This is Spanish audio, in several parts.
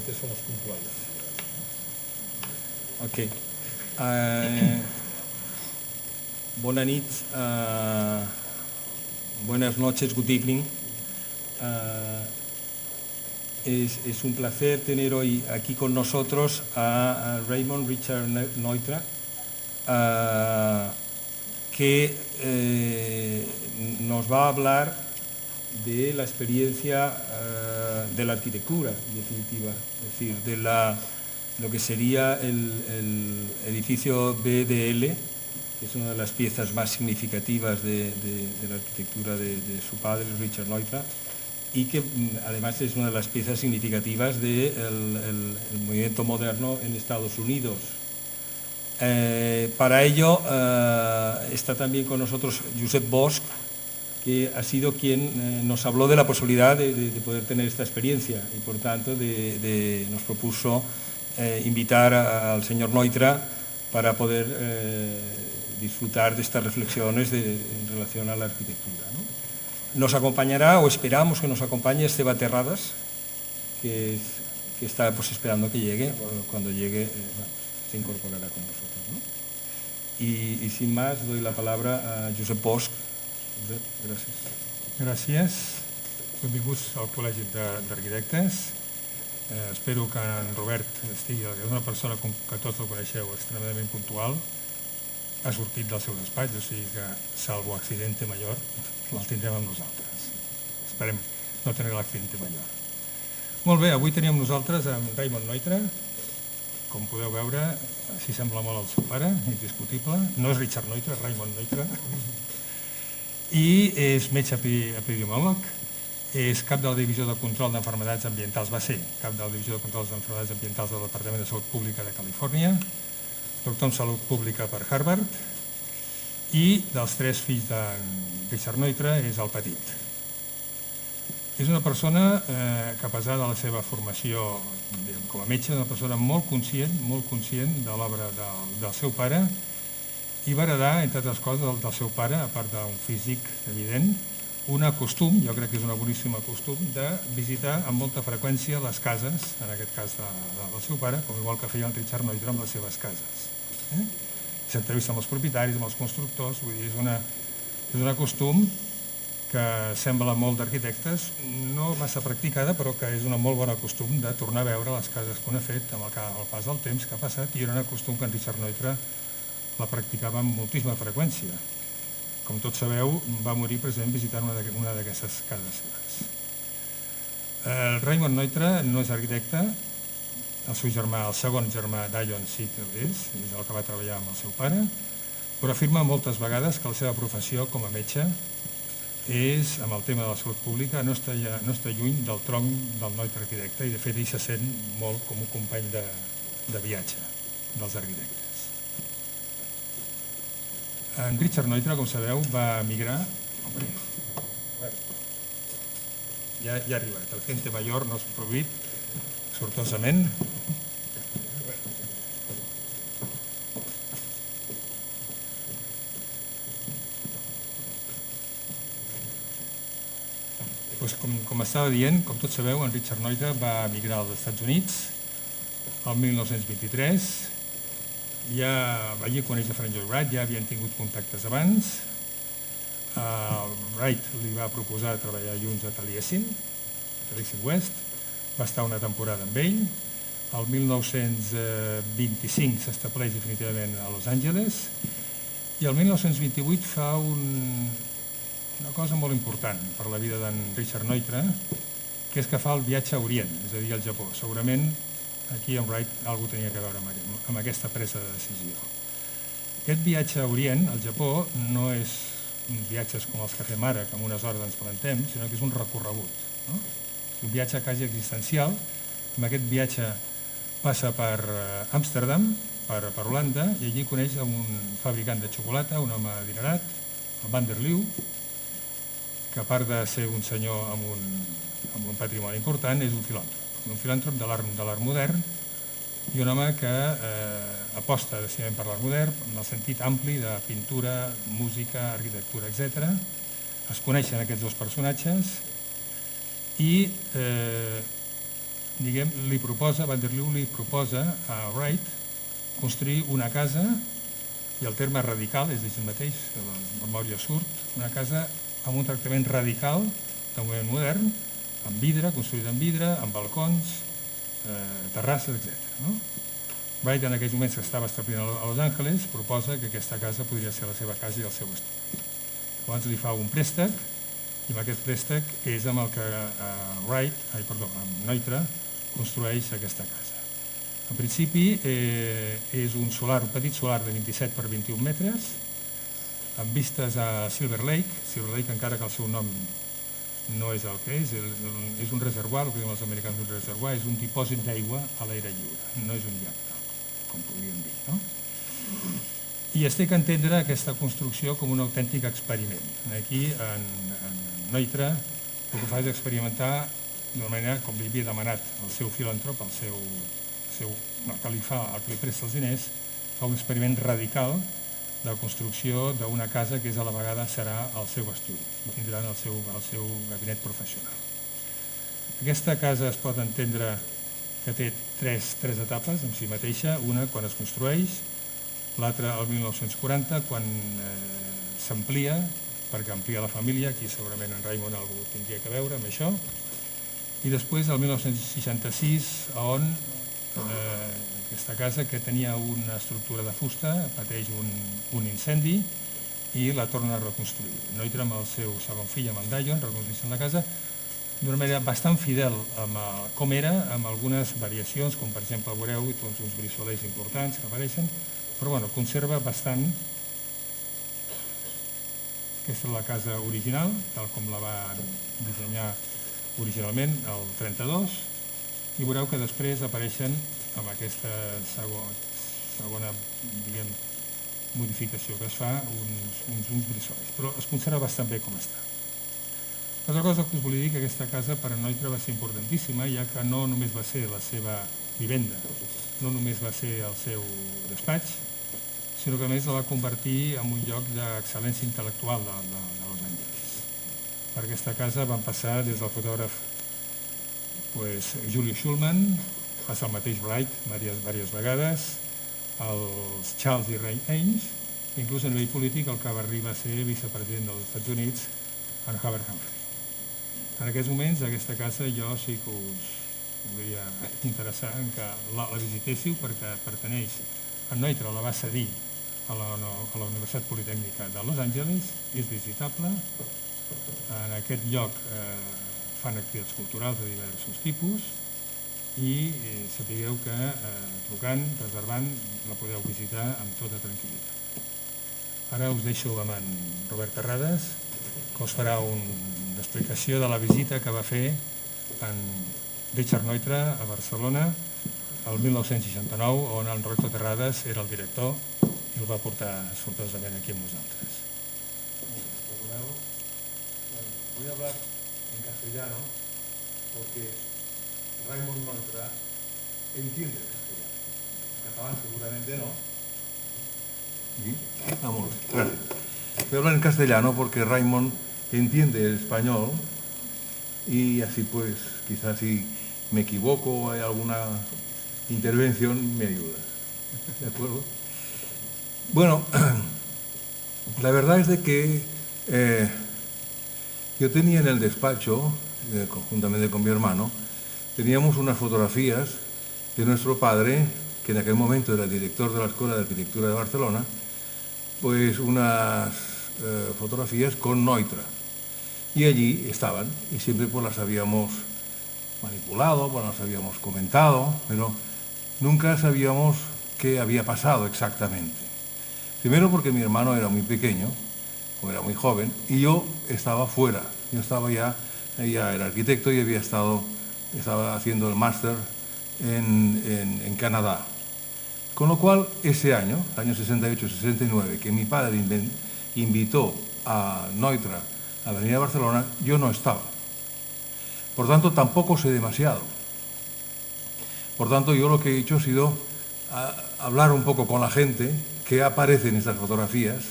ponentes somos puntuales. Ok. Bona nit, buenas noches, good evening. Es un placer tener hoy aquí con nosotros a Raymond Richard Neutra, que nos va a hablar de la experiencia de la arquitectura, en definitiva, es decir, de lo que sería el edificio BDL, que es una de las piezas más significativas de la arquitectura de su padre, Richard Neutra, y que además es una de las piezas significativas del movimiento moderno en Estados Unidos. Para ello está también con nosotros Josep Bosch, que ha sido quien nos habló de la posibilidad de poder tener esta experiencia y por tanto nos propuso invitar al señor Neutra para poder disfrutar de estas reflexiones en relación a la arquitectura, ¿no? Nos acompañará, o esperamos que nos acompañe, Esteban Terradas, que está esperando que llegue. Cuando llegue se incorporará con nosotros, ¿no? Y sin más, doy la palabra a Josep Bosch. Josep, gràcies. Gràcies. Benvinguts al Col·legi d'Arquitectes. Espero que en Robert estigui, és una persona que tots el coneixeu, extremadament puntual. Ha sortit del seu despatx, o sigui que, salvo accidente mayor, el tindrem amb nosaltres. Esperem no tenir l'accidente mayor. Molt bé, avui tenim amb nosaltres amb Raymond Neutra. Com podeu veure, s'hi sembla molt al seu pare, indiscutible. No és Richard Neutra, és Raymond Neutra. I és metge epidemiòleg, és cap de la Divisió de Control d'Enfermedats Ambientals, va ser cap de la Divisió de Control d'Enfermedats Ambientals del Departament de Salut Pública de Califòrnia, doctor en Salut Pública per Harvard, i dels 3 fills de Richard Neutra és el petit. És una persona que, a pesar de la seva formació com a metge, és una persona molt conscient de l'obra del seu pare, i va heredar, entre altres coses, del seu pare, a part d'un físic evident, un costum, jo crec que és una boníssima costum, de visitar amb molta freqüència les cases, en aquest cas del seu pare, com igual que feia el Richard Neutra amb les seves cases. S'entrevista amb els propietaris, amb els constructors, vull dir, és un costum que sembla molt d'arquitectes, no massa practicada, però que és un molt bon costum de tornar a veure les cases que un ha fet amb el pas del temps que ha passat, i era un costum que en Richard Neutra la practicava amb moltíssima freqüència. Com tots sabeu, va morir precisament visitant una d'aquestes cases seves. El Raymond Neutra no és arquitecte, el seu germà, el segon germà d'Ion sí que és el que va treballar amb el seu pare, però afirma moltes vegades que la seva professió com a metge és, amb el tema de la salut pública, no està lluny del tronc del Neutra arquitecte, i de fet ell se sent molt com un company de viatge dels arquitectes. En Richard Neutra, com sabeu, va emigrar... Ja ha arribat, el gente mayor no s'ha produït, sortosament. Com estava dient, com tots sabeu, en Richard Neutra va emigrar als Estats Units el 1923. Ja allí coneix a Frank Lloyd Wright, ja havien tingut contactes abans. Wright li va proposar treballar junts a Taliesin West, va estar una temporada amb ell. El 1925 s'estableix definitivament a Los Angeles i el 1928 fa una cosa molt important per la vida d'en Richard Neutra, que és que fa el viatge a Orient, és a dir, al Japó. Segurament aquí en Wright alguna cosa tenia a veure amb aquesta presa de decisió. Aquest viatge a Orient, al Japó, no és uns viatges com els que fem ara, que en unes hores ens plantem, sinó que és un recorregut. És un viatge quasi existencial. Amb aquest viatge passa per Amsterdam, per Holanda, i allí coneix un fabricant de xocolata, un home adinerat, el Van der Leeuw, que a part de ser un senyor amb un patrimoni important, és un filàntrop de l'art modern i un home que aposta decididament per l'art modern en el sentit ampli de pintura, música, arquitectura, etc. Es coneixen aquests dos personatges i diguem, Van der Leeuw li proposa a Wright construir una casa, i el terme radical és d'aquí mateix, que la memòria surt, una casa amb un tractament radical del moviment modern, amb vidre, construïda amb vidre, amb balcons, terrasses, etc. No? Wright, en aquells moments que estava establint a Los Angeles, proposa que aquesta casa podria ser la seva casa i el seu estudi. Llavors li fa un préstec, i amb aquest préstec és amb el que Neutra construeix aquesta casa. En principi és un petit solar de 27 per 21 metres, amb vistes a Silver Lake. Silver Lake, encara que el seu nom no és el que és un reservoir, el que diuen els americans un reservoir, és un dipòsit d'aigua a l'aire lliure, no és un llac, com podríem dir, no? I es té que entendre aquesta construcció com un autèntic experiment. Aquí, en Neutra, el que fa és experimentar d'una manera com li havia demanat el seu filàntrop, que li presta els diners, fa un experiment radical de construcció d'una casa que a la vegada serà el seu estudi i tindran el seu gabinet professional. Aquesta casa es pot entendre que té tres etapes en si mateixa, una quan es construeix, l'altra el 1940 quan s'amplia, perquè amplia la família, aquí segurament en Raimon algú tindria que veure amb això, i després el 1966 on aquesta casa, que tenia una estructura de fusta, pateix un incendi i la torna a reconstruir. Neutra, amb el seu segon fill, amb en Dion, reconstrueixen la casa d'una manera bastant fidel com era, amb algunes variacions, com per exemple veureu tots uns brissolers importants que apareixen, però bueno, conserva bastant. Aquesta és la casa original, tal com la va dissenyar originalment el 32, i veureu que després apareixen amb aquesta segona modificació que es fa uns brissolers, però es conserva bastant bé com està. L'altra cosa que us volia dir que aquesta casa per a Neutra va ser importantíssima, ja que no només va ser la seva vivenda, no només va ser el seu despatx, sinó que a més la va convertir en un lloc d'excel·lència intel·lectual de Los Angeles. Per aquesta casa van passar des del fotògraf Julius Schulman, passa el mateix Wright diverses vegades, els Charles i Ray Ames, inclús a nivell polític el que va arribar a ser vicepresident dels Estats Units, en Hubert Humphrey. En aquests moments, aquesta casa jo sí que us podria interessar en que la visitéssiu, perquè pertaneix a Neutra, la va cedir a la Universitat Politècnica de Los Angeles, és visitable. En aquest lloc fan activitats culturals de diversos tipus i sapigueu que trucant, reservant, la podeu visitar amb tota tranquil·litat. Ara us deixo amb en Robert Terrades, que us farà una explicació de la visita que va fer en Richard Neutra a Barcelona el 1969, on en Roberto Terrades era el director i el va portar sortosament aquí amb nosaltres. Voy a hablar en castellano porque Raimon Neutra entiende el castellano. En catalán seguramente no. Vamos, gracias. Voy a hablar en castellano porque Raimon entiende el español y así pues quizás si me equivoco o hay alguna intervención me ayuda. ¿De acuerdo? Bueno, la verdad es de que yo tenía en el despacho, conjuntamente con mi hermano, teníamos unas fotografías de nuestro padre, que en aquel momento era director de la Escuela de Arquitectura de Barcelona, pues unas fotografías con Neutra. Y allí estaban, y siempre pues las habíamos manipulado, pues las habíamos comentado, pero nunca sabíamos qué había pasado exactamente. Primero porque mi hermano era muy pequeño, o era muy joven, y yo estaba fuera. Yo estaba ya era arquitecto y estaba haciendo el máster en Canadá. Con lo cual, ese año 68-69, que mi padre invitó a Neutra a venir a Barcelona, yo no estaba. Por tanto, tampoco sé demasiado. Por tanto, yo lo que he hecho ha sido hablar un poco con la gente que aparece en estas fotografías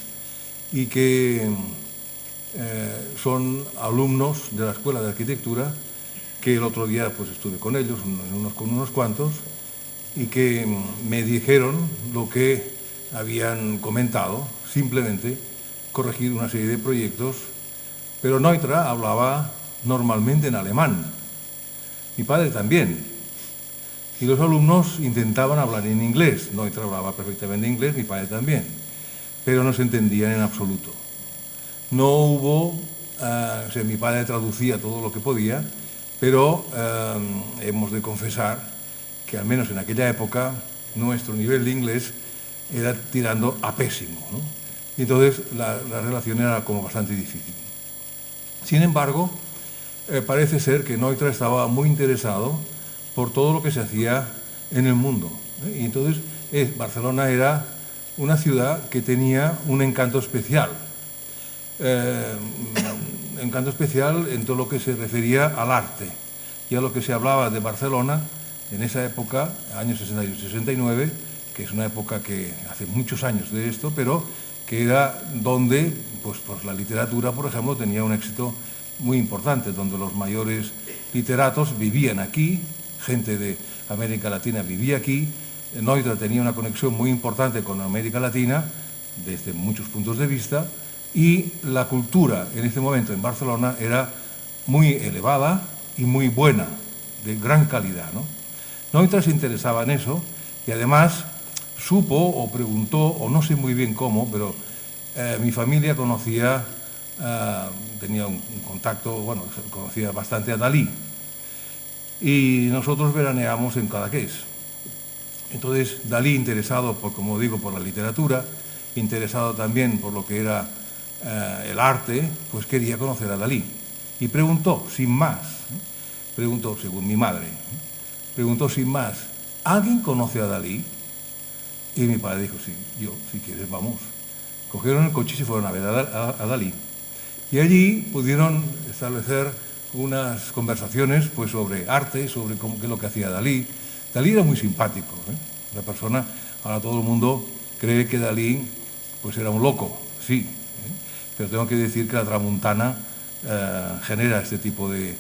y que son alumnos de la Escuela de Arquitectura que el otro día pues estuve con ellos, con unos cuantos, y que me dijeron lo que habían comentado, simplemente corregir una serie de proyectos, pero Neutra hablaba normalmente en alemán, mi padre también, y los alumnos intentaban hablar en inglés. Neutra hablaba perfectamente inglés, mi padre también, pero no se entendían en absoluto. No hubo, o sea, mi padre traducía todo lo que podía, pero hemos de confesar que al menos en aquella época nuestro nivel de inglés era tirando a pésimo, ¿no? Y entonces la relación era como bastante difícil. Sin embargo, parece ser que Neutra estaba muy interesado por todo lo que se hacía en el mundo, ¿eh? Y entonces Barcelona era una ciudad que tenía un encanto especial. Encanto especial en todo lo que se refería al arte. Y a lo que se hablaba de Barcelona en esa época, años 68-69, que es una época que hace muchos años de esto, pero que era donde pues la literatura, por ejemplo, tenía un éxito muy importante, donde los mayores literatos vivían aquí, gente de América Latina vivía aquí, Neutra tenía una conexión muy importante con América Latina, desde muchos puntos de vista, y la cultura en este momento en Barcelona era muy elevada y muy buena, de gran calidad, ¿no? Neutra se interesaba en eso y además supo o preguntó, o no sé muy bien cómo, pero mi familia conocía, tenía un contacto, bueno, conocía bastante a Dalí y nosotros veraneamos en Cadaqués. Entonces Dalí, interesado por, como digo, por la literatura, interesado también por lo que era el arte, pues quería conocer a Dalí y preguntó, sin más, preguntó, según mi madre, preguntó sin más, ¿alguien conoce a Dalí? Y mi padre dijo, sí, yo, si quieres, vamos. Cogieron el coche y se fueron a ver a Dalí. Y allí pudieron establecer unas conversaciones pues, sobre arte, sobre qué es lo que hacía Dalí. Dalí era muy simpático, ¿eh? Una persona, ahora todo el mundo cree que Dalí pues, era un loco, sí, ¿eh? Pero tengo que decir que la tramuntana genera este tipo de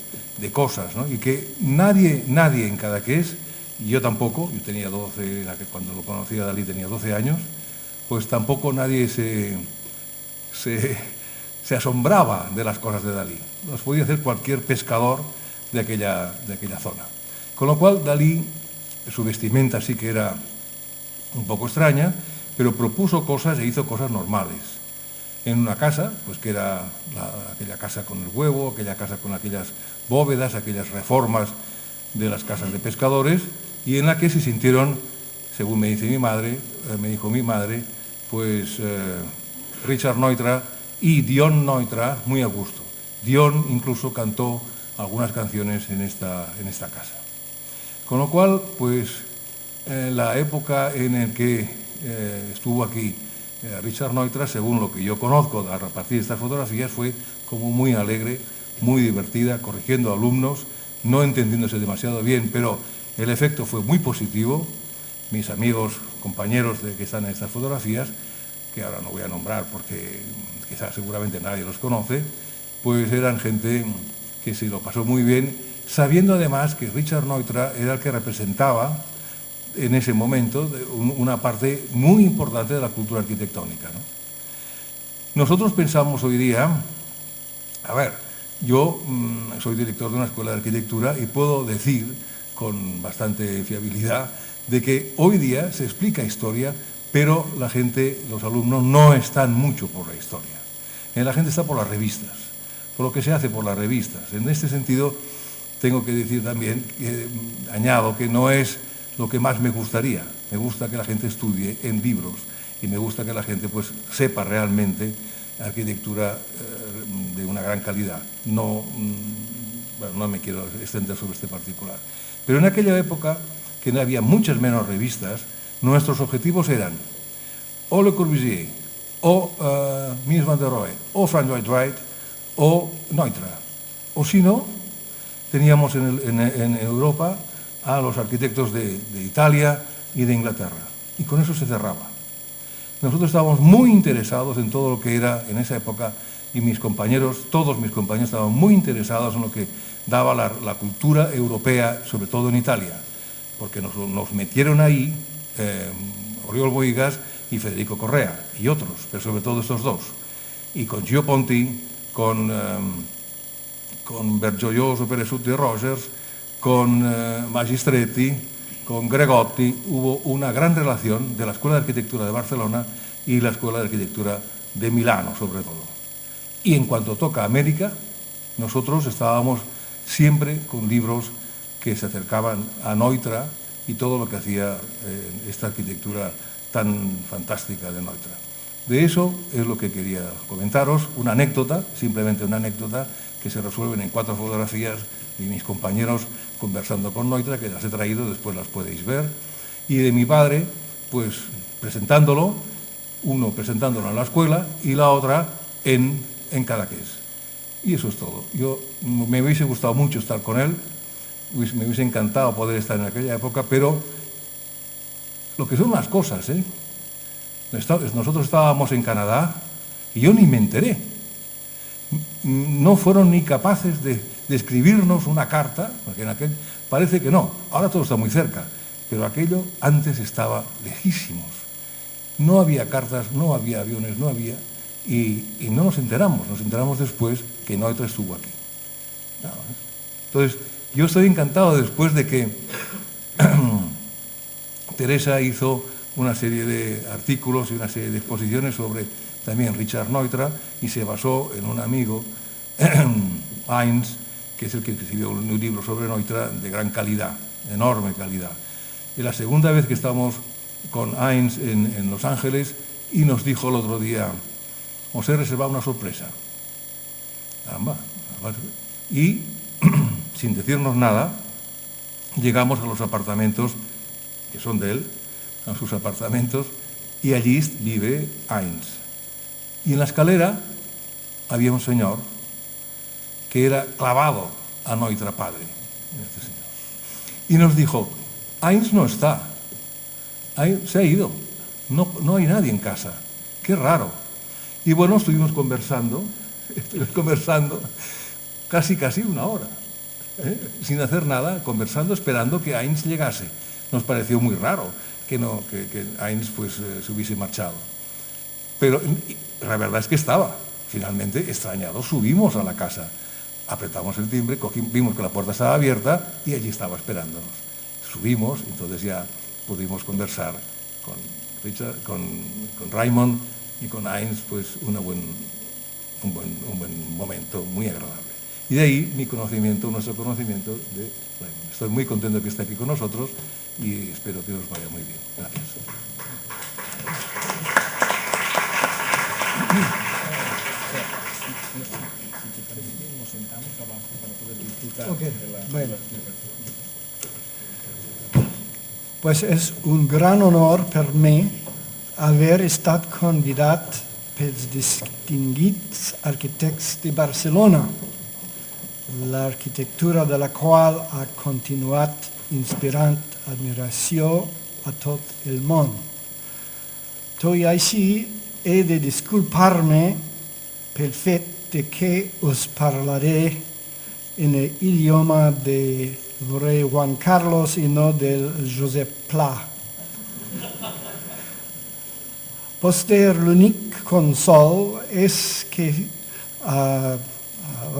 cosas, ¿no? Y que nadie en Cadaqués, y yo tampoco, yo tenía 12, cuando lo conocí a Dalí tenía 12 años, pues tampoco nadie se asombraba de las cosas de Dalí. Las podía hacer cualquier pescador de aquella zona. Con lo cual Dalí, su vestimenta sí que era un poco extraña, pero propuso cosas e hizo cosas normales. En una casa, pues que era aquella casa con el huevo, aquella casa con aquellas bóvedas, aquellas reformas de las casas de pescadores, y en la que se sintieron, según me dijo mi madre, pues Richard Neutra y Dion Neutra muy a gusto. Dion incluso cantó algunas canciones en esta casa. Con lo cual, pues la época en la que estuvo aquí Richard Neutra, según lo que yo conozco a partir de estas fotografías, fue como muy alegre, muy divertida, corrigiendo alumnos, no entendiéndose demasiado bien, pero el efecto fue muy positivo. Mis amigos, compañeros que están en estas fotografías, que ahora no voy a nombrar porque quizás seguramente nadie los conoce, pues eran gente que se lo pasó muy bien, sabiendo además que Richard Neutra era el que representaba en ese momento una parte muy importante de la cultura arquitectónica, ¿no? Nosotros pensamos hoy día, a ver, yo soy director de una escuela de arquitectura y puedo decir con bastante fiabilidad de que hoy día se explica historia, pero la gente, los alumnos, no están mucho por la historia. La gente está por las revistas, por lo que se hace por las revistas. En este sentido, tengo que decir también, añado, que no es lo que más me gustaría. Me gusta que la gente estudie en libros y me gusta que la gente pues, sepa realmente arquitectura de una gran calidad. No me quiero extender sobre este particular. Pero en aquella época, que había muchas menos revistas, nuestros objetivos eran o Le Corbusier, o Mies van der Rohe, o Frank Lloyd Wright, o Neutra. O si no, teníamos en Europa a los arquitectos de Italia y de Inglaterra. Y con eso se cerraba. nosotros estábamos muy interesados en todo lo que era en esa época, y mis compañeros, todos mis compañeros estaban muy interesados en lo que daba la cultura europea, sobre todo en Italia, porque nos metieron ahí Oriol Bohigas y Federico Correa, y otros, pero sobre todo estos dos. Y con Gio Ponti, con Bergoglioso, Peresut y Rogers, con Magistretti, con Gregotti, hubo una gran relación de la Escuela de Arquitectura de Barcelona y la Escuela de Arquitectura de Milano, sobre todo. Y en cuanto toca América, nosotros estábamos siempre con libros que se acercaban a Neutra y todo lo que hacía esta arquitectura tan fantástica de Neutra. De eso es lo que quería comentaros, una anécdota, simplemente una anécdota, que se resuelven en 4 fotografías de mis compañeros conversando con Neutra, que las he traído, después las podéis ver, y de mi padre, pues presentándolo, uno presentándolo en la escuela y la otra en Cadaqués. Y eso es todo. Me hubiese gustado mucho estar con él, me hubiese encantado poder estar en aquella época, pero lo que son las cosas, ¿eh? Nosotros estábamos en Canadá y yo ni me enteré. No fueron ni capaces de escribirnos una carta, porque en aquel parece que no, ahora todo está muy cerca, pero aquello antes estaba lejísimos. No había cartas, no había aviones, no había, y no nos enteramos después que Neutra estuvo aquí. Entonces, yo estoy encantado después de que Teresa hizo una serie de artículos y una serie de exposiciones sobre también Richard Neutra, y se basó en un amigo, Heinz, que es el que escribió un libro sobre Neutra de gran calidad, enorme calidad. Y la segunda vez que estamos con Heinz en Los Ángeles, y nos dijo el otro día, os he reservado una sorpresa. Caramba. Y sin decirnos nada, llegamos a los apartamentos que son de él, a sus apartamentos, y allí vive Heinz. Y en la escalera había un señor que era clavado a Neutra padre. Y nos dijo, Heinz no está, se ha ido, no hay nadie en casa, qué raro. Y bueno, estuvimos conversando casi una hora, sin hacer nada, conversando, esperando que Heinz llegase. Nos pareció muy raro que Heinz pues, se hubiese marchado. Pero la verdad es que estaba. Finalmente, extrañados, subimos a la casa, apretamos el timbre, vimos que la puerta estaba abierta y allí estaba esperándonos. Subimos, entonces ya pudimos conversar con Richard, con Raymond y con Heinz, pues un buen momento, muy agradable. Y de ahí nuestro conocimiento de Raymond. Estoy muy contento que esté aquí con nosotros y espero que os vaya muy bien. Gracias. Okay. Bueno. Pues és un gran honor per mi haver estat convidat pels distinguits arquitectes de Barcelona, l'arquitectura de la qual ha continuat inspirant admiració a tot el món. Tot i així, he de disculpar-me pel fet de que us parlaré en l'idioma del rei Juan Carlos i no del Josep Pla. Poster l'únic consol és que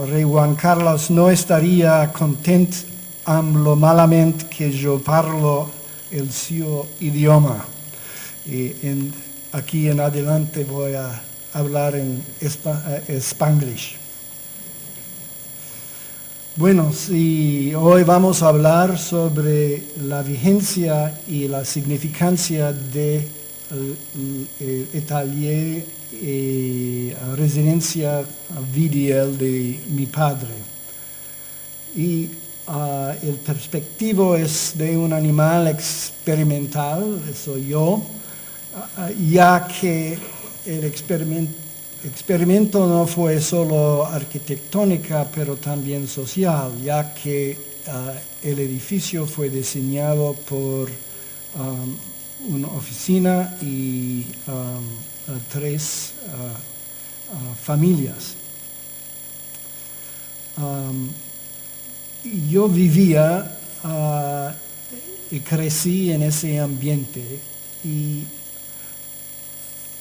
rei Juan Carlos no estaria content amb lo malament que jo parlo el seu idioma. Y aquí en adelante voy a hablar en Spanglish. Bueno, hoy vamos a hablar sobre la vigencia y la significancia de atelier y residencia Vidiel de mi padre. Y el perspectivo es de un animal experimental, soy yo, ya que el experimento no fue solo arquitectónica, pero también social, ya que el edificio fue diseñado por una oficina y 3 familias. Yo vivía y crecí en ese ambiente y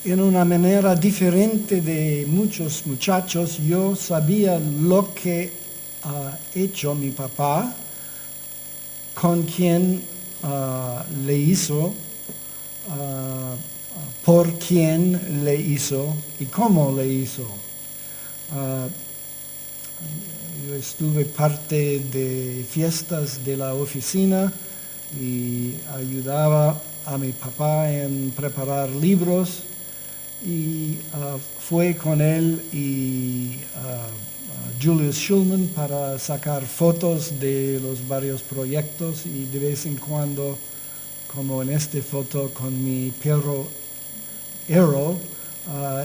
en una manera diferente de muchos muchachos, yo sabía lo que ha hecho mi papá, con quién le hizo, por quién le hizo y cómo le hizo. Yo estuve parte de fiestas de la oficina y ayudaba a mi papá en preparar libros y fue con él y Julius Schulman para sacar fotos de los varios proyectos y de vez en cuando, como en esta foto con mi perro Arrow,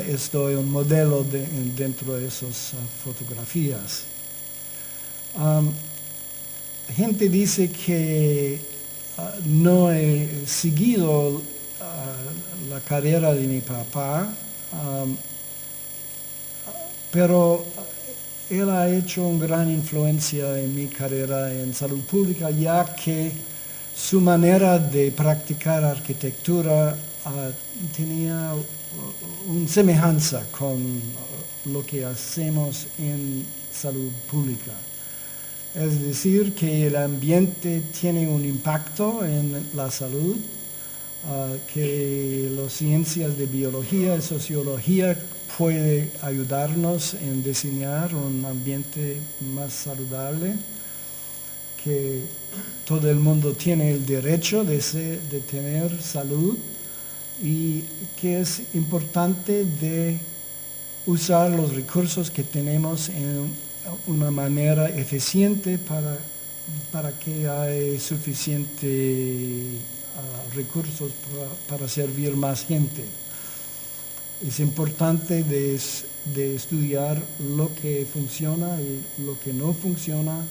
estoy un modelo dentro de esas fotografías. Gente dice que no he seguido la carrera de mi papá, pero él ha hecho una gran influencia en mi carrera en salud pública, ya que su manera de practicar arquitectura tenía una semejanza con lo que hacemos en salud pública. Es decir, que el ambiente tiene un impacto en la salud, que las ciencias de biología y sociología pueden ayudarnos en diseñar un ambiente más saludable, que todo el mundo tiene el derecho de tener salud y que es importante de usar los recursos que tenemos en una manera eficiente para que haya suficiente recursos para servir más gente. Es importante de estudiar lo que funciona y lo que no funciona,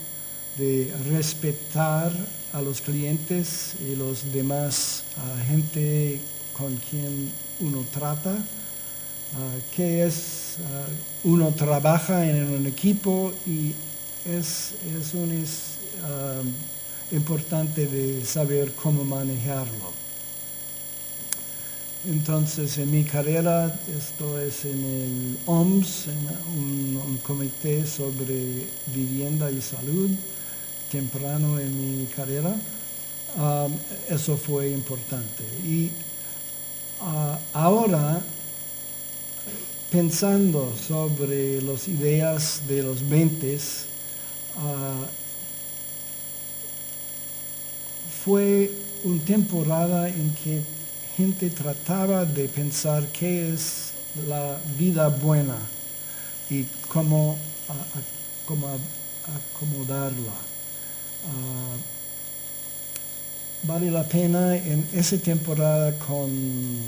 de respetar a los clientes y los demás gente con quien uno trata, que es uno trabaja en un equipo y es importante de saber cómo manejarlo. Entonces, en mi carrera, esto es en el OMS, en un comité sobre vivienda y salud, temprano en mi carrera. Eso fue importante. Y ahora, pensando sobre las ideas de los 20, fue una temporada en que gente trataba de pensar qué es la vida buena y cómo acomodarla. Vale la pena en esa temporada con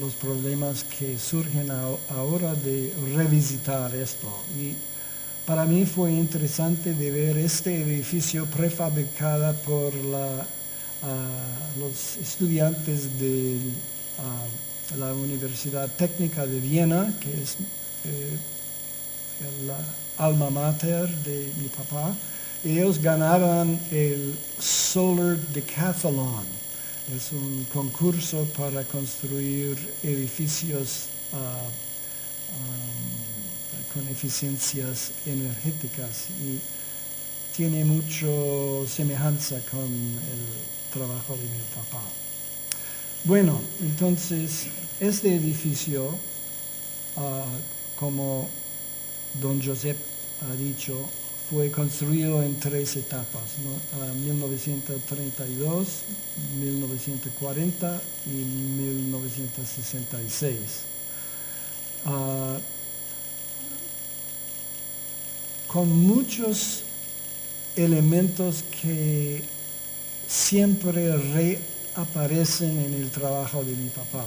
los problemas que surgen ahora de revisitar esto. Y para mí fue interesante de ver este edificio prefabricado por los estudiantes de la Universidad Técnica de Viena, que es la alma mater de mi papá. Ellos ganaban el Solar Decathlon. Es un concurso para construir edificios con eficiencias energéticas y tiene mucho semejanza con el trabajo de mi papá. Bueno, entonces este edificio, como don Josep ha dicho, fue construido en 3 etapas, ¿no? 1932, 1940 y 1966. Con muchos elementos que siempre reaparecen en el trabajo de mi papá.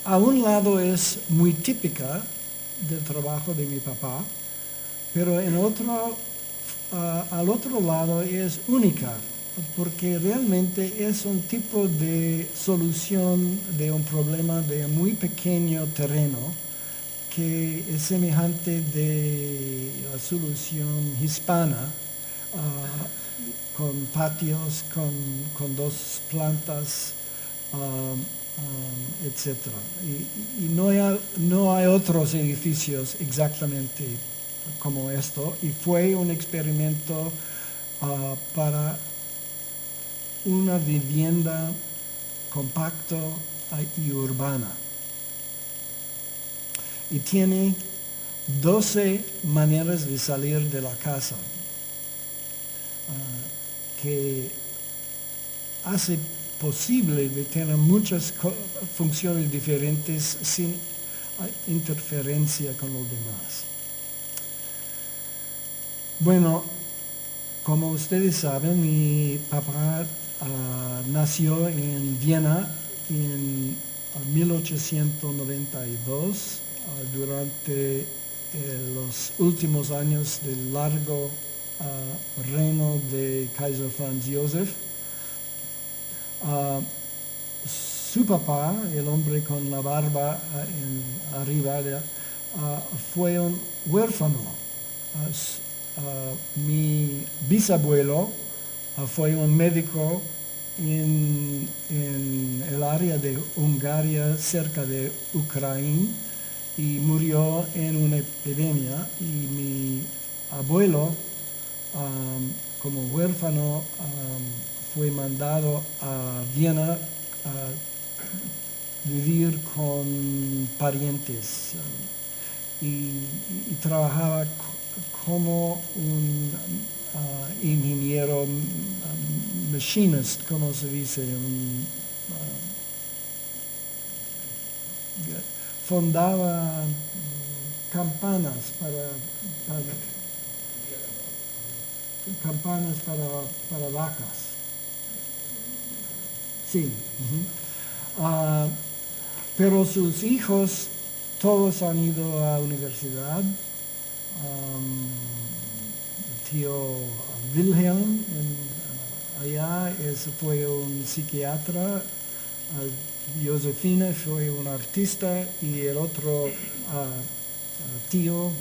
A un lado es muy típica del trabajo de mi papá, pero al otro lado es única, porque realmente es un tipo de solución de un problema de muy pequeño terreno que es semejante de la solución hispana, con patios, con dos plantas, etc. Y no hay otros edificios exactamente como esto, y fue un experimento para una vivienda compacto y urbana. Y tiene 12 maneras de salir de la casa, que hace posible de tener muchas funciones diferentes sin interferencia con los demás. Bueno, como ustedes saben, mi papá nació en Viena en 1892, durante los últimos años del largo reino de Kaiser Franz Josef. Su papá, el hombre con la barba arriba, fue un huérfano. Mi bisabuelo fue un médico en el área de Hungría, cerca de Ucrania, y murió en una epidemia. Y mi abuelo, como huérfano, fue mandado a Viena a vivir con parientes, y trabajaba como un ingeniero, machinist, como se dice, fundaba campanas para vacas. Sí. Pero sus hijos todos han ido a la universidad. Tío Wilhelm allá fue un psiquiatra, Josefina fue un artista, y el otro tío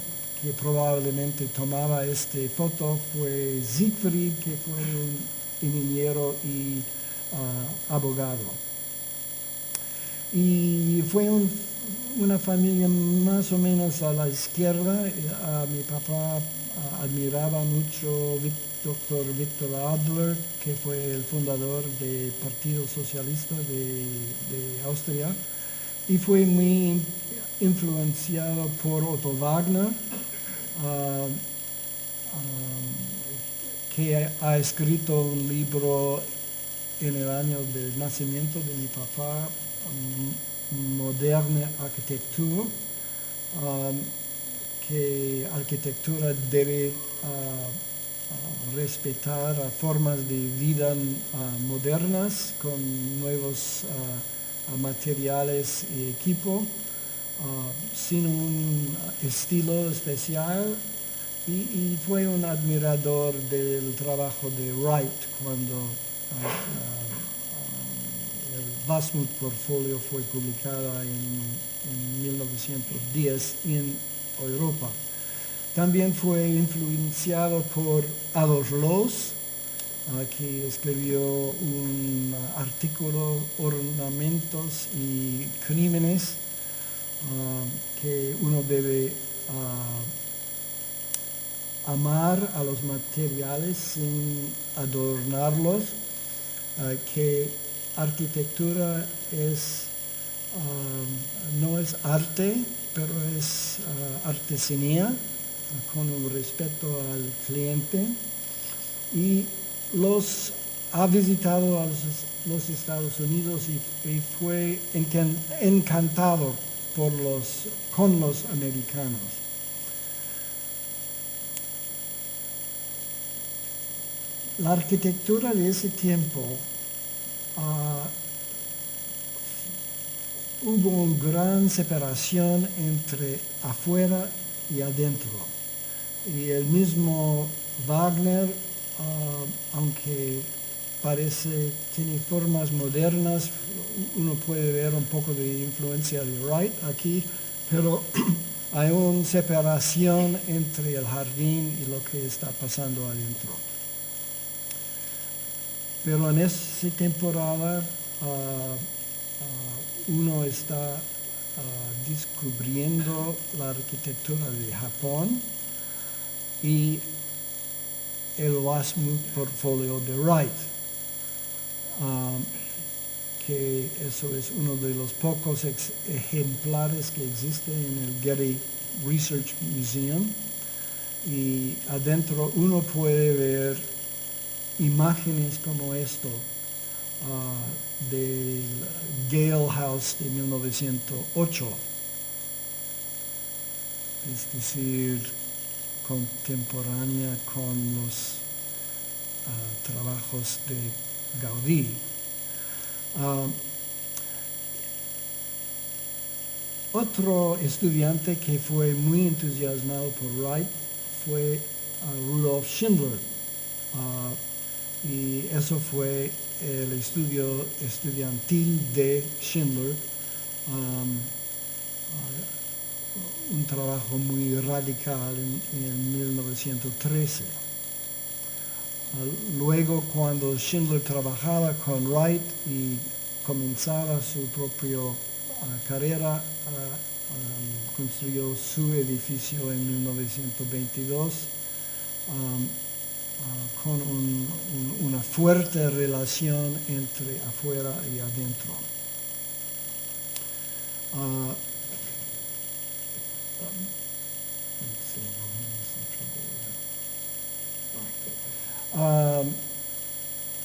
que probablemente tomaba esta foto fue Siegfried, que fue un ingeniero y abogado. Y fue una familia más o menos a la izquierda. Mi papá admiraba mucho al doctor Victor Adler, que fue el fundador del Partido Socialista de Austria, y fue muy influenciado por Otto Wagner, que ha escrito un libro en el año del nacimiento de mi papá, Moderne Architektur, que arquitectura debe respetar formas de vida modernas con nuevos materiales y equipo, sin un estilo especial, y fue un admirador del trabajo de Wright cuando el Wasmut Portfolio fue publicada en 1910 en Europa. También fue influenciado por Adolf Loos, que escribió un artículo, Ornamentos y Crímenes, que uno debe amar a los materiales sin adornarlos, que arquitectura no es arte, pero es artesanía, con un respeto al cliente, y ha visitado a los Estados Unidos y fue encantado con los americanos. La arquitectura de ese tiempo, hubo una gran separación entre afuera y adentro. Y el mismo Wagner, aunque tiene formas modernas, uno puede ver un poco de influencia de Wright aquí, pero hay una separación entre el jardín y lo que está pasando adentro. Pero en esta temporada uno está descubriendo la arquitectura de Japón y el Wasmuth portfolio de Wright, que eso es uno de los pocos ejemplares que existen en el Getty Research Museum, y adentro uno puede ver imágenes como esto del Gale House de 1908, es decir, contemporánea con los trabajos de Gaudí. Otro estudiante que fue muy entusiasmado por Wright fue Rudolf Schindler, y eso fue el estudio estudiantil de Schindler, un trabajo muy radical en 1913. Luego, cuando Schindler trabajaba con Wright y comenzaba su propia carrera, construyó su edificio en 1922 con una fuerte relación entre afuera y adentro.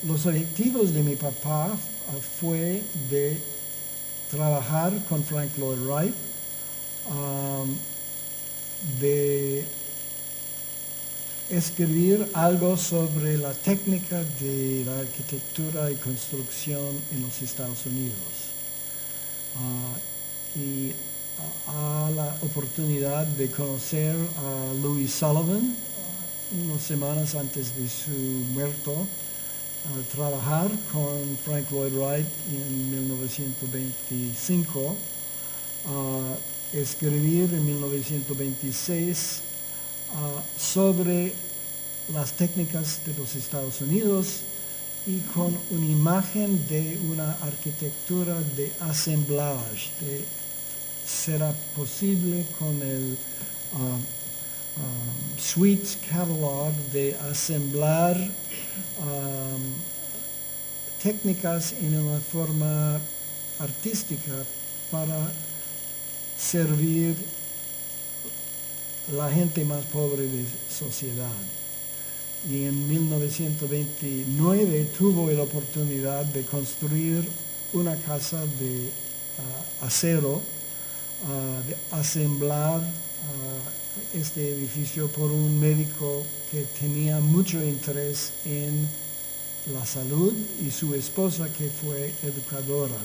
Los objetivos de mi papá fue de trabajar con Frank Lloyd Wright, de escribir algo sobre la técnica de la arquitectura y construcción en los Estados Unidos. Y a la oportunidad de conocer a Louis Sullivan unas semanas antes de su muerte, trabajar con Frank Lloyd Wright en 1925, escribir en 1926 sobre las técnicas de los Estados Unidos y con una imagen de una arquitectura de assemblage. Será posible con el Suites Catalog de asemblar técnicas en una forma artística para servir la gente más pobre de sociedad. Y en 1929 tuvo la oportunidad de construir una casa de acero, de asemblar este edificio por un médico que tenía mucho interés en la salud, y su esposa, que fue educadora.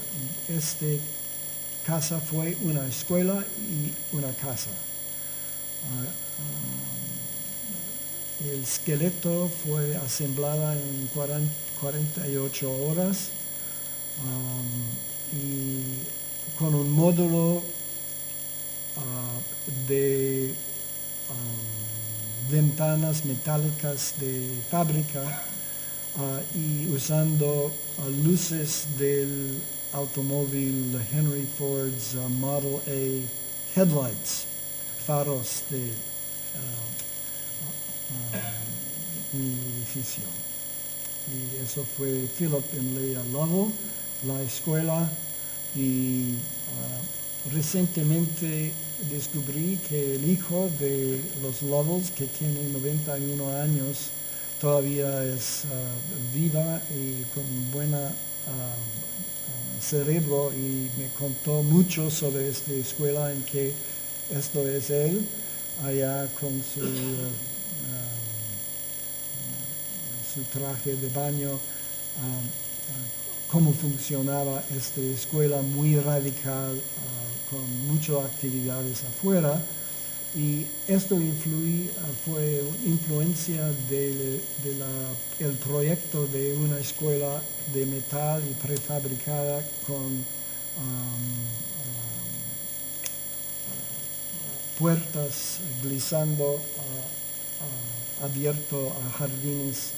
Esta casa fue una escuela y una casa. El esqueleto fue asemblada en 48 horas y con un módulo de ventanas metálicas de fábrica y usando luces del automóvil Henry Ford's Model A headlights, faros de un edificio. Y eso fue Philip and Leah Lovell, la escuela, y recientemente descubrí que el hijo de los Lovells, que tiene 91 años, todavía es viva y con buena cerebro, y me contó mucho sobre esta escuela en que esto es él, allá con su traje de baño, cómo funcionaba esta escuela muy radical, con muchas actividades afuera. Y esto fue influencia del proyecto de una escuela de metal y prefabricada con puertas glissando abierto a jardines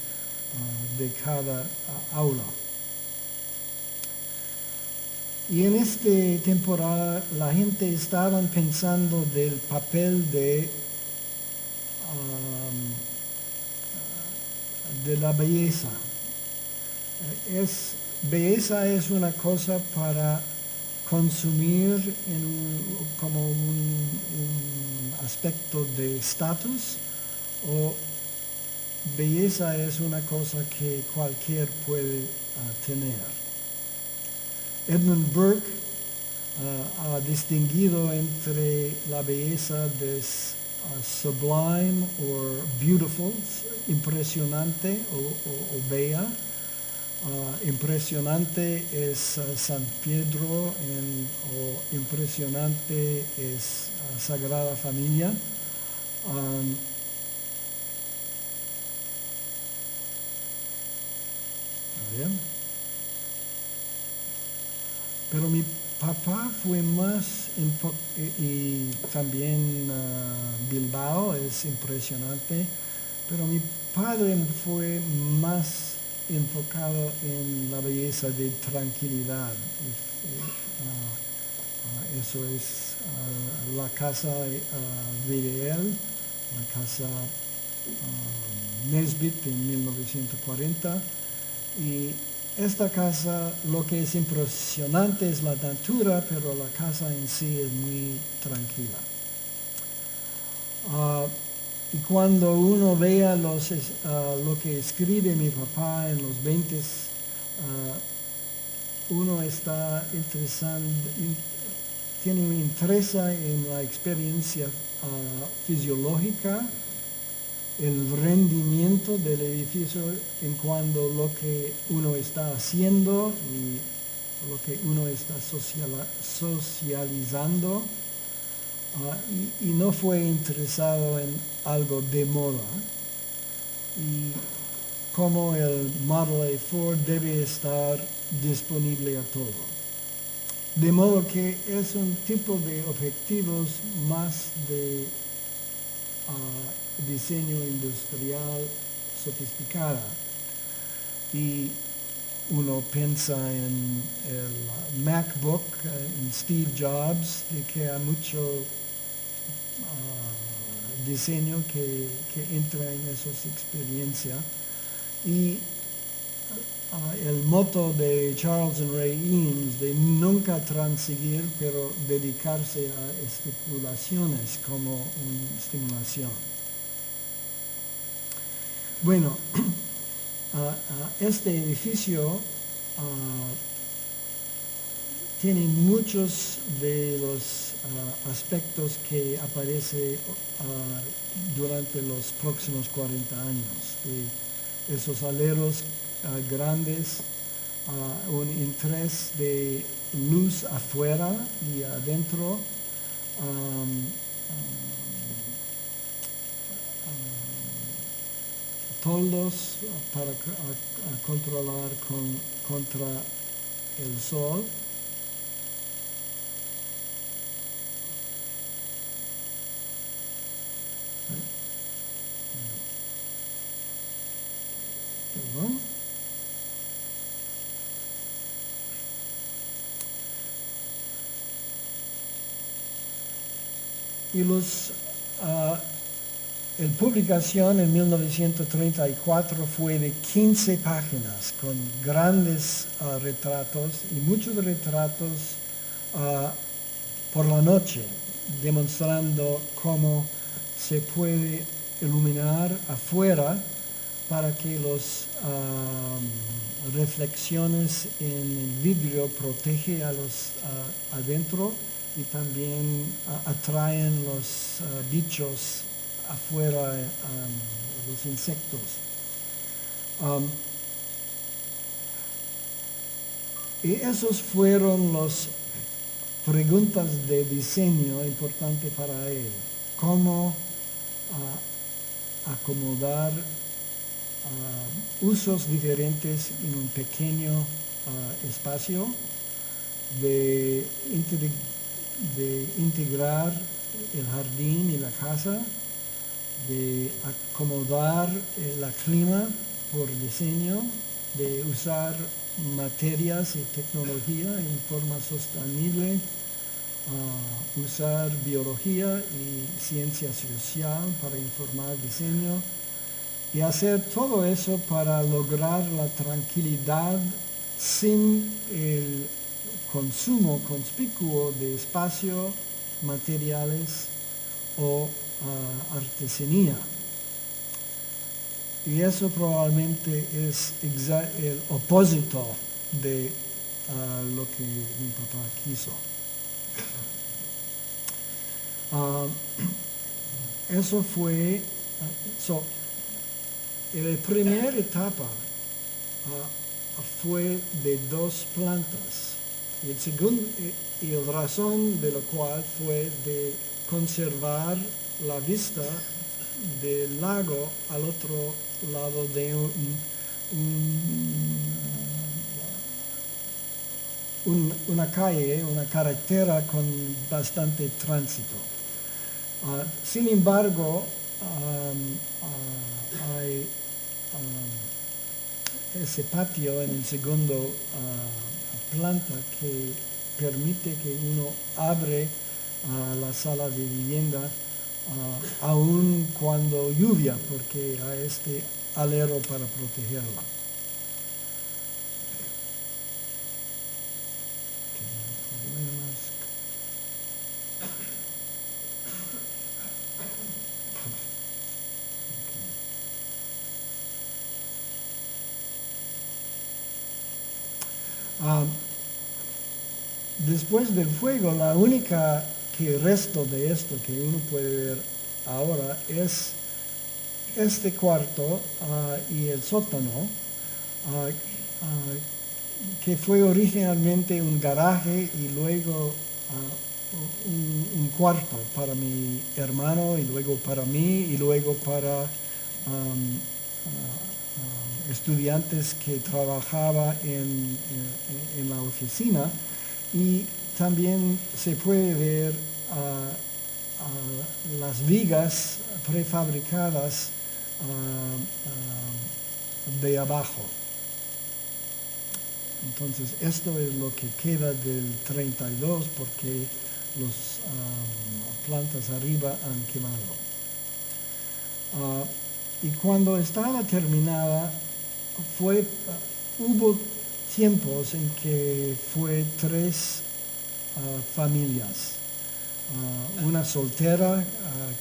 de cada aula. Y en esta temporada la gente estaba pensando del papel de la belleza. Belleza es una cosa para consumir como un aspecto de estatus, o belleza es una cosa que cualquier puede tener. Edmund Burke ha distinguido entre la belleza de sublime o beautiful, impresionante o bella. Impresionante es San Pedro o impresionante es Sagrada Familia. Pero mi papá fue más y también Bilbao es impresionante, pero mi padre fue más enfocado en la belleza de tranquilidad. Eso es la casa de él, la casa Nesbitt en 1940. Y esta casa, lo que es impresionante es la natura, pero la casa en sí es muy tranquila. Y cuando uno vea lo que escribe mi papá en los 20, uno está tiene un interés en la experiencia fisiológica, el rendimiento del edificio en cuanto a lo que uno está haciendo y lo que uno está socializando, y no fue interesado en algo de moda, y como el Model A4 debe estar disponible a todo. De modo que es un tipo de objetivos más de diseño industrial sofisticada, y uno piensa en el MacBook, en Steve Jobs, de que hay mucho diseño que entra en esas experiencias, y el motto de Charles and Ray Eames de nunca transigir, pero dedicarse a estipulaciones como una estimulación. Bueno, este edificio tiene muchos de los aspectos que aparecen durante los próximos 40 años. De esos aleros grandes, un interés de luz afuera y adentro, toldos para controlar contra el sol. Perdón. Y la publicación en 1934 fue de 15 páginas con grandes retratos, y muchos retratos por la noche, demostrando cómo se puede iluminar afuera para que las reflexiones en el vidrio protegen a los adentro, y también atraen los bichos afuera, los insectos. Y esos fueron las preguntas de diseño importantes para él. Cómo acomodar usos diferentes en un pequeño espacio, de integrar el jardín y la casa, de acomodar el clima por diseño, de usar materias y tecnología en forma sostenible, usar biología y ciencia social para informar diseño y hacer todo eso para lograr la tranquilidad sin el consumo conspicuo de espacio, materiales o artesanía. Y eso probablemente es el opósito de lo que mi papá quiso. Eso fue, la primera etapa fue de 2 plantas. Y la razón de la cual fue de conservar la vista del lago al otro lado de una calle, una carretera con bastante tránsito. Sin embargo, hay ese patio en el segundo planta que permite que uno abre la sala de vivienda aun cuando lluvia, porque hay este alero para protegerla. Después del fuego, la única resto de esto que uno puede ver ahora es este cuarto y el sótano, que fue originalmente un garaje y luego un cuarto para mi hermano y luego para mí y luego para estudiantes que trabajaban en la oficina. Y también se puede ver las vigas prefabricadas de abajo. Entonces esto es lo que queda del 32 porque las plantas arriba han quemado. Y cuando estaba terminada hubo tiempos en que fue 3 familias. Una soltera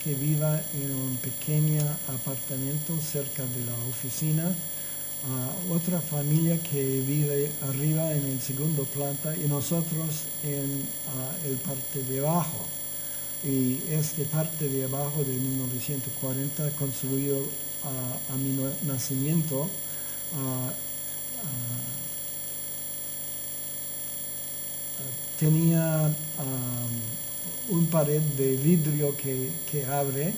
que vive en un pequeño apartamento cerca de la oficina, otra familia que vive arriba en el segundo planta y nosotros en el parte de abajo. Y esta parte de abajo de 1940, construido a mi nacimiento, tenía un pared de vidrio que abre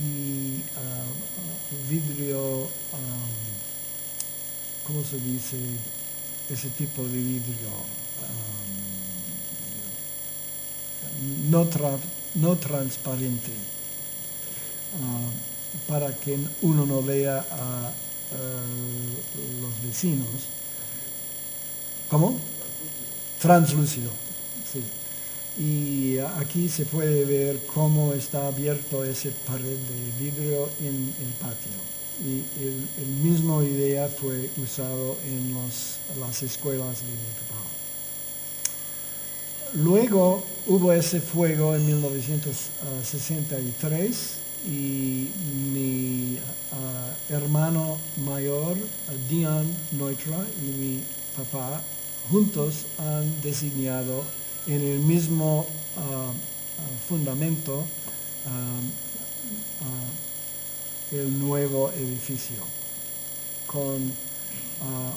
y vidrio, ¿cómo se dice? Ese tipo de vidrio no transparente, para que uno no vea a los vecinos. ¿Cómo? Translúcido, sí. Y aquí se puede ver cómo está abierto ese pared de vidrio en el patio. Y el mismo idea fue usado en las escuelas de mi papá. Luego hubo ese fuego en 1963 y mi hermano mayor, Dion Neutra, y mi papá juntos han diseñado en el mismo fundamento el nuevo edificio con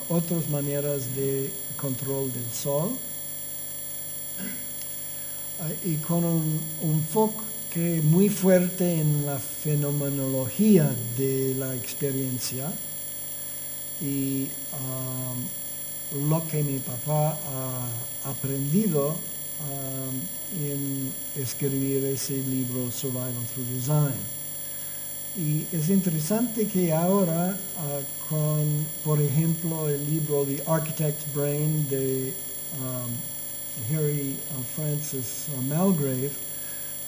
otras maneras de control del sol, y con un enfoque muy fuerte en la fenomenología de la experiencia y lo que mi papá ha aprendido en escribir ese libro Survival Through Design. Y es interesante que ahora con, por ejemplo, el libro The Architect's Brain de Harry Francis Malgrave,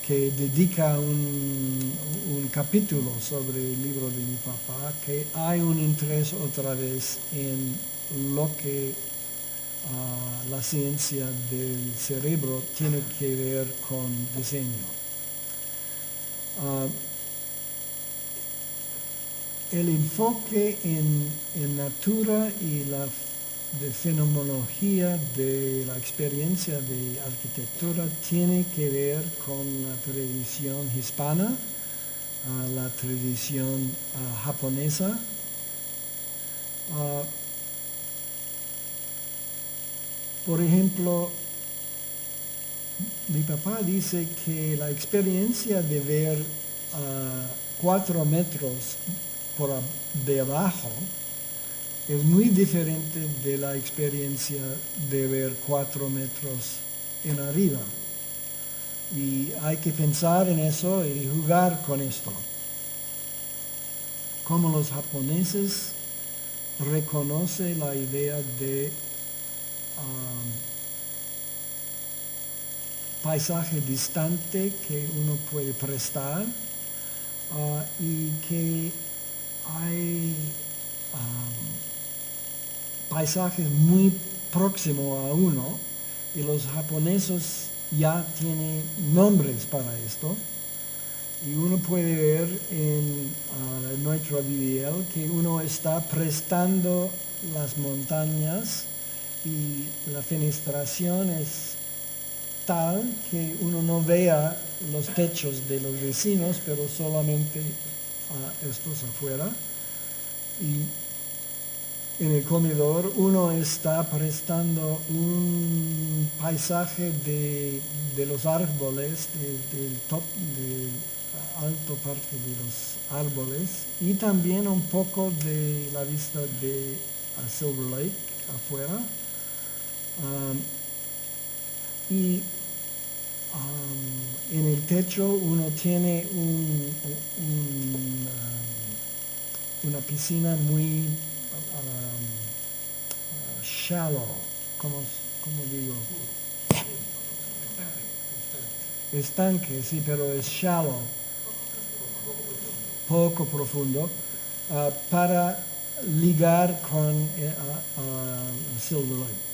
que dedica un capítulo sobre el libro de mi papá, que hay un interés otra vez en lo que la ciencia del cerebro tiene que ver con diseño. El enfoque en natura y la de fenomenología de la experiencia de arquitectura tiene que ver con la tradición hispana, la tradición japonesa. Por ejemplo, mi papá dice que la experiencia de ver 4 metros por debajo es muy diferente de la experiencia de ver 4 metros en arriba. Y hay que pensar en eso y jugar con esto. Como los japoneses reconocen la idea de paisaje distante que uno puede prestar y que hay paisajes muy próximos a uno y los japoneses ya tienen nombres para esto y uno puede ver en nuestro video que uno está prestando las montañas y la fenestración es tal que uno no vea los techos de los vecinos, pero solamente estos afuera. Y en el comedor uno está prestando un paisaje de los árboles, del top, de alto parte de los árboles y también un poco de la vista de Silver Lake afuera. Y en el techo uno tiene una piscina muy shallow, ¿cómo digo? Estanque, sí, pero es shallow, poco profundo, para ligar con Silver Lake.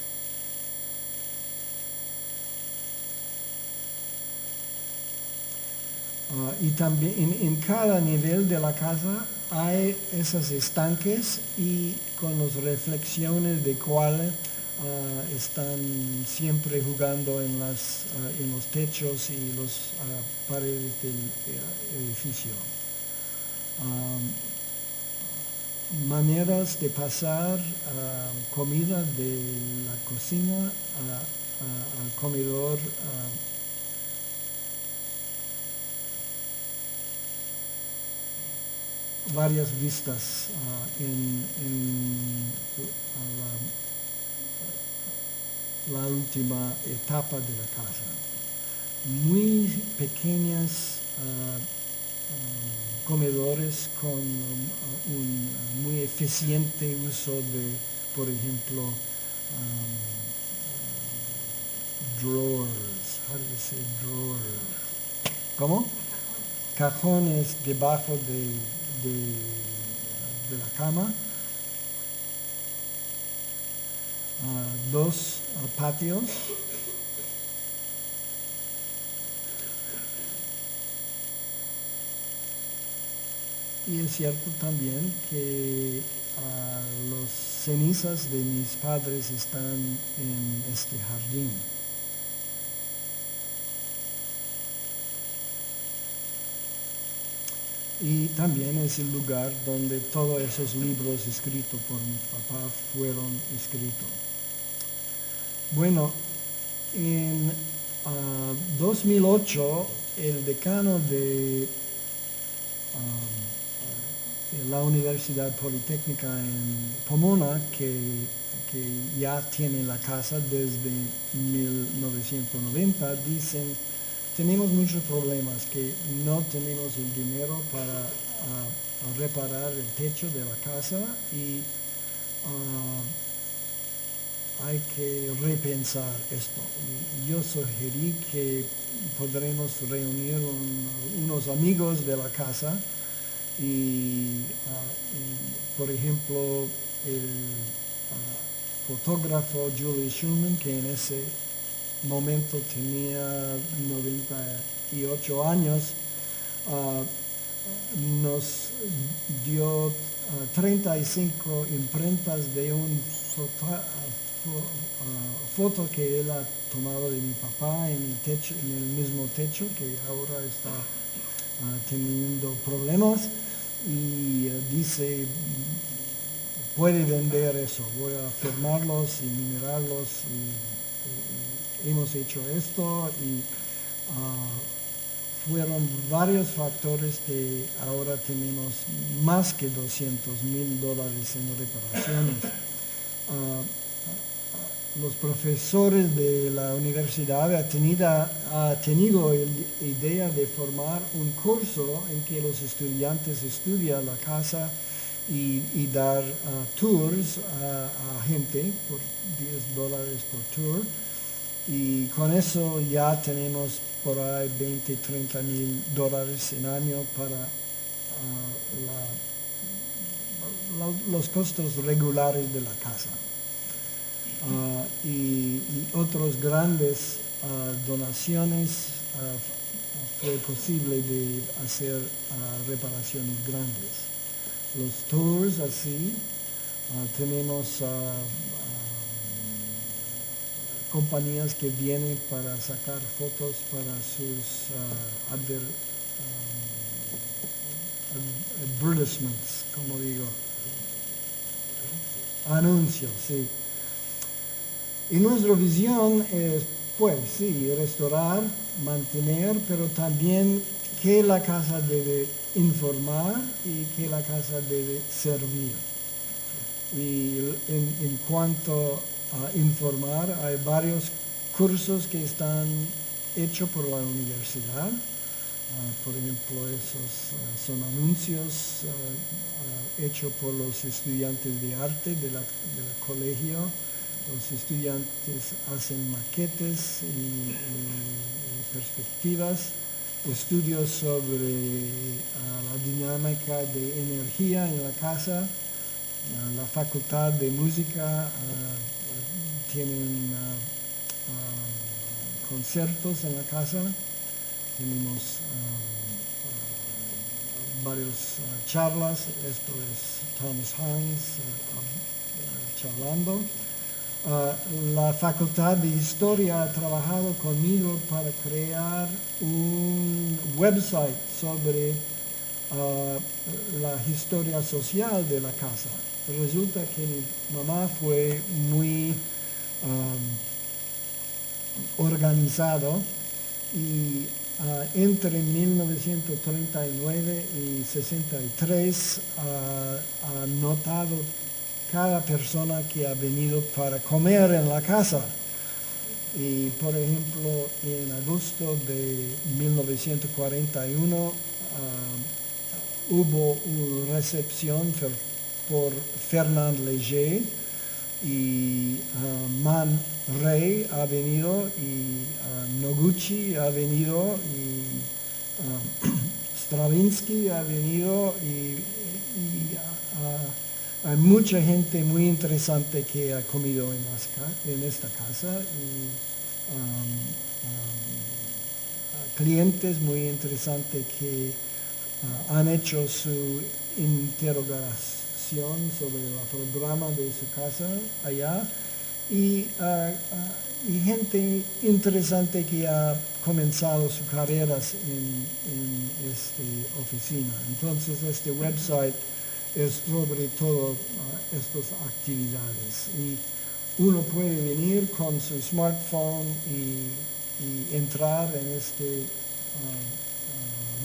Y también en cada nivel de la casa hay esos estanques y con las reflexiones de cuál están siempre jugando en los techos y las paredes del edificio. Maneras de pasar comida de la cocina al comedor. Varias vistas en la última etapa de la casa. Muy pequeñas comedores con un muy eficiente uso de, por ejemplo, drawers. How do you say drawers? ¿Cómo? Cajones debajo de la cama, 2 patios, y es cierto también que las cenizas de mis padres están en este jardín. y también es el lugar donde todos esos libros escritos por mi papá fueron escritos. Bueno, en 2008 el decano de la Universidad Politécnica en Pomona, que ya tiene la casa desde 1990, dicen: tenemos muchos problemas, que no tenemos el dinero para reparar el techo de la casa y hay que repensar esto. Y yo sugerí que podremos reunir unos amigos de la casa y, por ejemplo, el fotógrafo Julius Schulman, que en ese momento tenía 98 años, nos dio 35 imprentas de un foto que él ha tomado de mi papá en el techo, en el mismo techo que ahora está teniendo problemas, y dice: puede vender eso, voy a firmarlos y numerarlos, y hemos hecho esto, y fueron varios factores que ahora tenemos más que $200,000 en reparaciones. Los profesores de la universidad han tenido la idea de formar un curso en que los estudiantes estudian la casa y dar tours a gente por $10 por tour, y con eso ya tenemos por ahí $20,000-30,000 en año para los costos regulares de la casa. Y otros grandes donaciones, fue posible de hacer reparaciones grandes. Los tours así, tenemos compañías que vienen para sacar fotos para sus advertisements, como digo, anuncios, sí. Y nuestra visión es, pues sí, restaurar, mantener, pero también que la casa debe informar y que la casa debe servir. Y en cuanto a informar, hay varios cursos que están hechos por la universidad. Por ejemplo, esos son anuncios hechos por los estudiantes de arte del colegio. Los estudiantes hacen maquetes y perspectivas, estudios sobre la dinámica de energía en la casa. La facultad de música tienen conciertos en la casa. Tenemos varias charlas. Esto es Thomas Hines charlando. La Facultad de Historia ha trabajado conmigo para crear un website sobre la historia social de la casa. Resulta que mi mamá fue muy organizado, y entre 1939 y 63 ha notado cada persona que ha venido para comer en la casa. Y por ejemplo, en agosto de 1941 hubo una recepción por Fernand Léger, y Man Ray ha venido, y Noguchi ha venido, y Stravinsky ha venido, y hay mucha gente muy interesante que ha comido en esta casa, y clientes muy interesantes que han hecho su interrogación sobre el programa de su casa allá, y y gente interesante que ha comenzado sus carreras en esta oficina. Entonces este website es sobre todo estas actividades y uno puede venir con su smartphone y entrar en este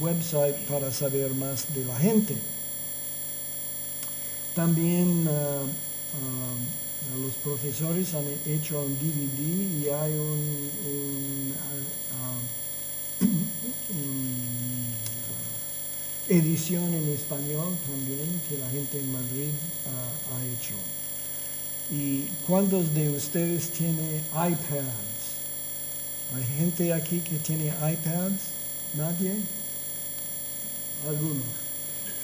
website para saber más de la gente. También los profesores han hecho un DVD y hay edición en español también que la gente en Madrid ha hecho. ¿Y cuántos de ustedes tienen iPads? ¿Hay gente aquí que tiene iPads? ¿Nadie? Algunos.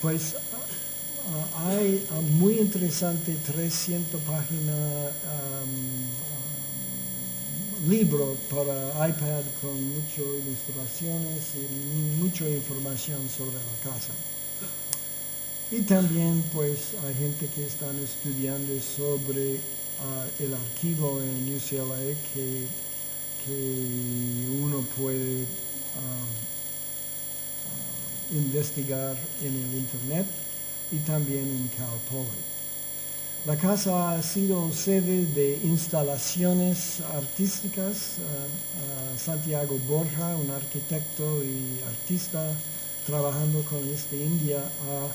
Pues hay muy interesante 300 páginas libro para iPad con muchas ilustraciones y mucha información sobre la casa. Y también pues hay gente que están estudiando sobre el archivo en UCLA que uno puede investigar en el internet y también en Cal Poly. La casa ha sido sede de instalaciones artísticas. Santiago Borja, un arquitecto y artista trabajando con India, ha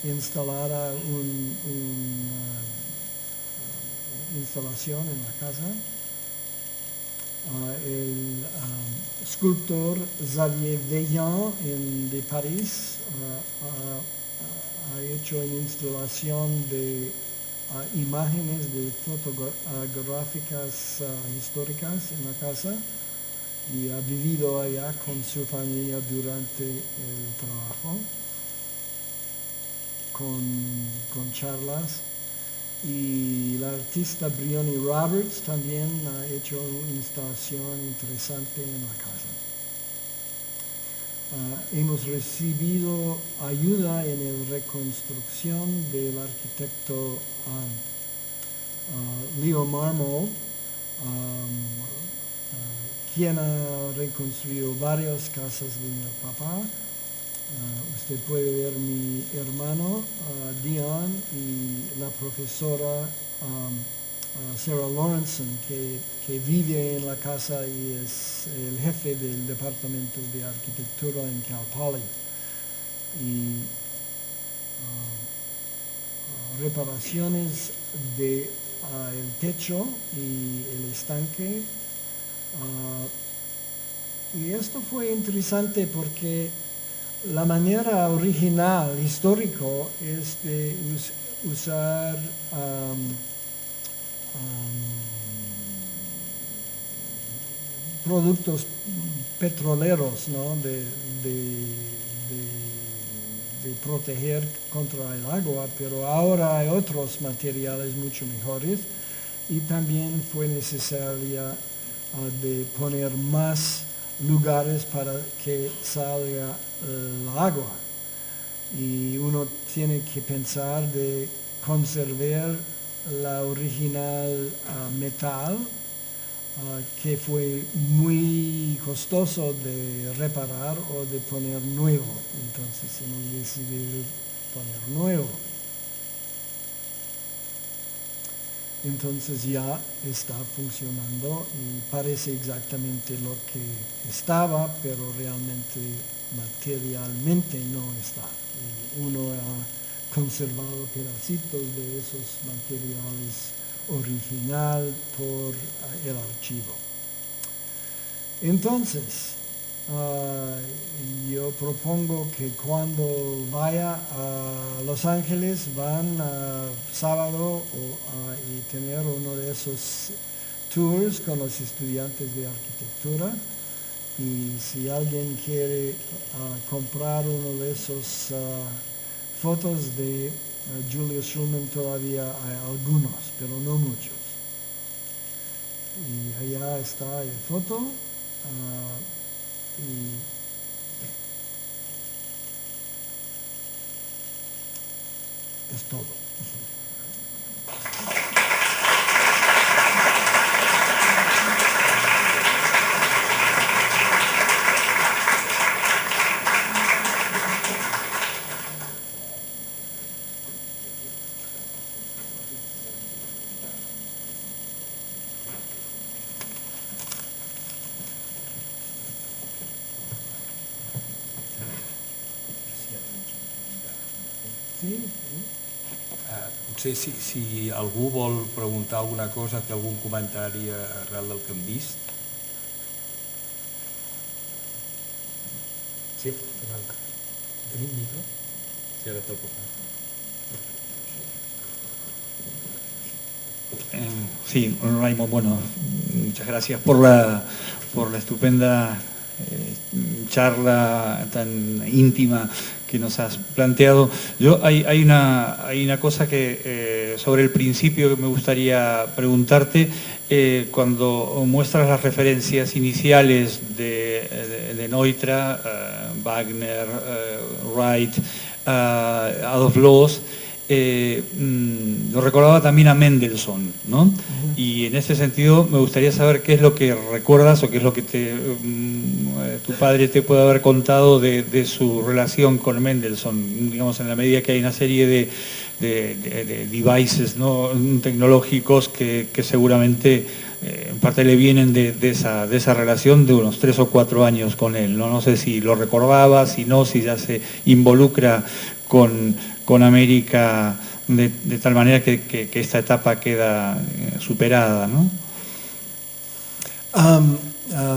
instalado una instalación en la casa. El escultor Xavier Veillant de París ha hecho una instalación de imágenes de fotográficas históricas en la casa y ha vivido allá con su familia durante el trabajo con charlas. Y la artista Briony Roberts también ha hecho una instalación interesante en la casa. Hemos recibido ayuda en la reconstrucción del arquitecto Leo Marmol, quien ha reconstruido varias casas de mi papá. Usted puede ver mi hermano Dion y la profesora Sarah Lawrenson que vive en la casa y es el jefe del departamento de arquitectura en Cal Poly. Y reparaciones de el techo y el estanque. Y esto fue interesante porque la manera original, histórico, es de usar productos petroleros, ¿no? de proteger contra el agua, pero ahora hay otros materiales mucho mejores y también fue necesaria de poner más lugares para que salga el agua. Y uno tiene que pensar de conservar la original metal, que fue muy costoso de reparar o de poner nuevo. Entonces hemos decidido poner nuevo. Entonces ya está funcionando y parece exactamente lo que estaba, pero realmente materialmente no está. Y uno ha conservado pedacitos de esos materiales original por el archivo. Entonces, yo propongo que cuando vaya a Los Ángeles van a sábado y tener uno de esos tours con los estudiantes de arquitectura. Y si alguien quiere comprar uno de esos fotos de Julius Shulman, todavía hay algunos, pero no muchos. Y allá está la foto. Y es todo. Potser si algú vol preguntar alguna cosa, fer algun comentari arrel del que hem vist. Sí, tenim micro? Sí, ara te'l portem. Sí, Raymond, bueno, muchas gracias por la estupenda charla tan íntima que nos has planteado. Hay una cosa que sobre el principio que me gustaría preguntarte. Cuando muestras las referencias iniciales de Neutra, Wagner, Wright, Adolf Loos, lo recordaba también a Mendelssohn, ¿no? Y en ese sentido me gustaría saber qué es lo que recuerdas o qué es lo que tu padre te puede haber contado de su relación con Mendelssohn, digamos, en la medida que hay una serie de devices, ¿no?, tecnológicos que seguramente en parte le vienen de esa relación de unos 3 o 4 años con él, ¿no? No sé si lo recordaba, si no, si ya se involucra con América de tal manera que esta etapa queda superada, ¿no?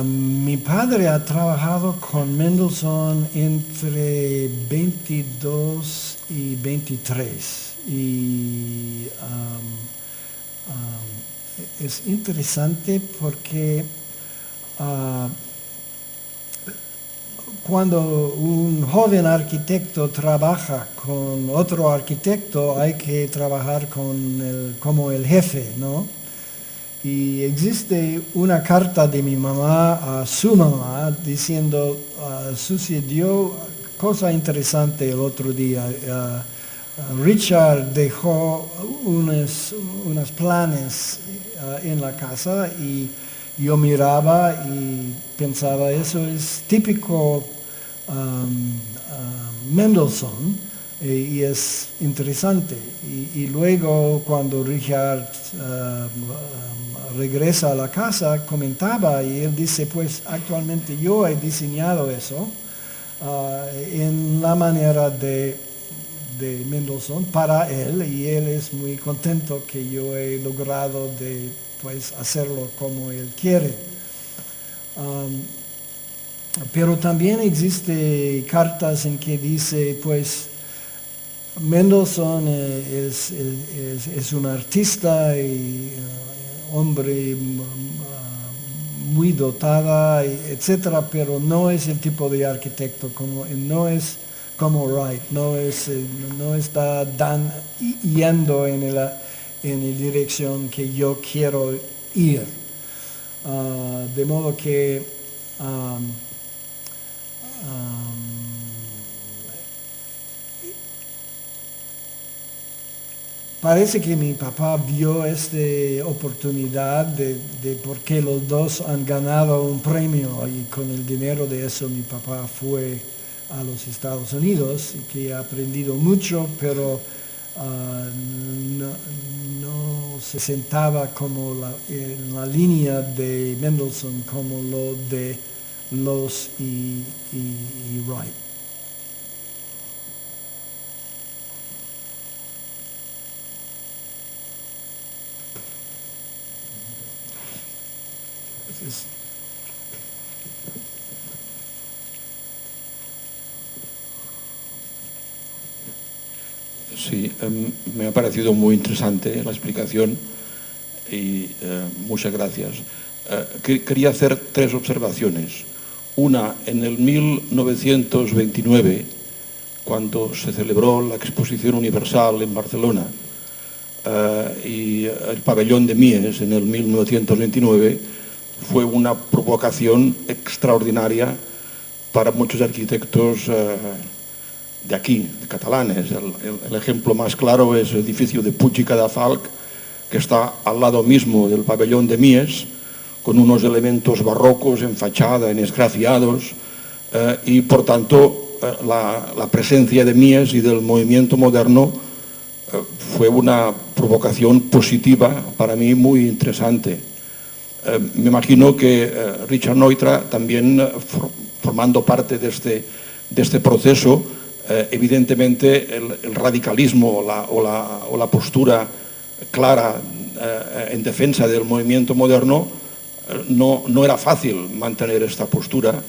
Mi padre ha trabajado con Mendelssohn entre 22 y 23 y es interesante porque cuando un joven arquitecto trabaja con otro arquitecto hay que trabajar como el jefe, ¿no? Y existe una carta de mi mamá a su mamá diciendo, sucedió cosa interesante el otro día. Richard dejó unos planes en la casa y yo miraba y pensaba, eso es típico Mendelssohn y es interesante. Y luego cuando Richard regresa a la casa, comentaba y él dice, pues actualmente yo he diseñado eso en la manera de Mendelssohn para él y él es muy contento que yo he logrado pues hacerlo como él quiere. Pero también existe cartas en que dice, pues, Mendelssohn es un artista y hombre muy dotada, etcétera, pero no es el tipo de arquitecto, no es como Wright, no está yendo en la dirección que yo quiero ir. De modo que parece que mi papá vio esta oportunidad de porque los dos han ganado un premio y con el dinero de eso mi papá fue a los Estados Unidos y que ha aprendido mucho, pero no se sentaba como en la línea de Mendelssohn como lo de Loos y Wright. Sí, me ha parecido muy interesante la explicación y muchas gracias. Quería hacer 3 observaciones. Una, en el 1929, cuando se celebró la Exposición Universal en Barcelona y el pabellón de Mies en el 1929, fue una provocación extraordinaria para muchos arquitectos de aquí, de catalanes. El ejemplo más claro es el edificio de Puig i Cadafalch, que está al lado mismo del pabellón de Mies, con unos elementos barrocos en fachada, en esgrafiados, y por tanto la presencia de Mies y del movimiento moderno fue una provocación positiva para mí muy interesante. Me imagino que Richard Neutra, también formando parte de este proceso, Evidentemente el radicalismo o la postura clara en defensa del movimiento moderno no era fácil mantener esta postura,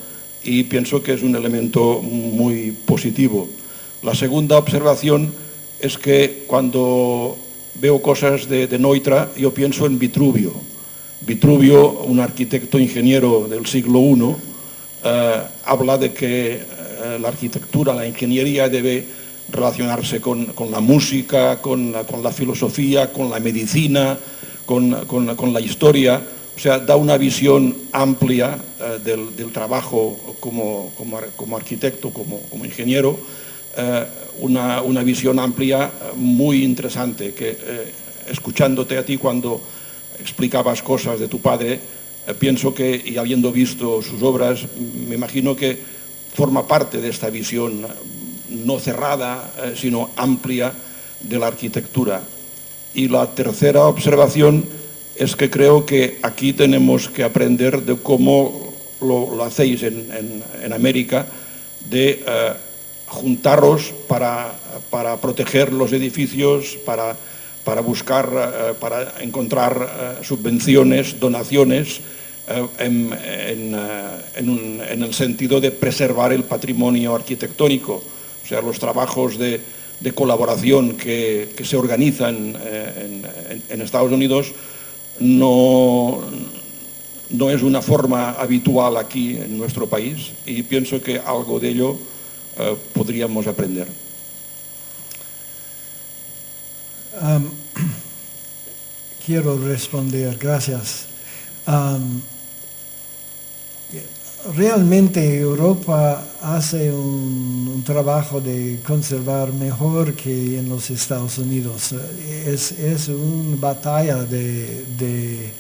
y pienso que es un elemento muy positivo. La segunda observación es que cuando veo cosas de Neutra, yo pienso en Vitruvio. Vitruvio, un arquitecto ingeniero del siglo I, habla de que la arquitectura, la ingeniería debe relacionarse con la música, con la filosofía, con la medicina, con la historia. O sea, da una visión amplia del trabajo como arquitecto, como ingeniero, una visión amplia muy interesante, que escuchándote a ti cuando explicabas cosas de tu padre, pienso que, y habiendo visto sus obras, me imagino que forma parte de esta visión no cerrada, sino amplia de la arquitectura. Y la tercera observación es que creo que aquí tenemos que aprender de cómo lo hacéis en América, de juntaros para proteger los edificios, para buscar, para encontrar subvenciones, donaciones, en el sentido de preservar el patrimonio arquitectónico. O sea, los trabajos de colaboración que se organizan en Estados Unidos no es una forma habitual aquí en nuestro país, y pienso que algo de ello podríamos aprender. Quiero responder, gracias. Realmente Europa hace un trabajo de conservar mejor que en los Estados Unidos. Es una batalla de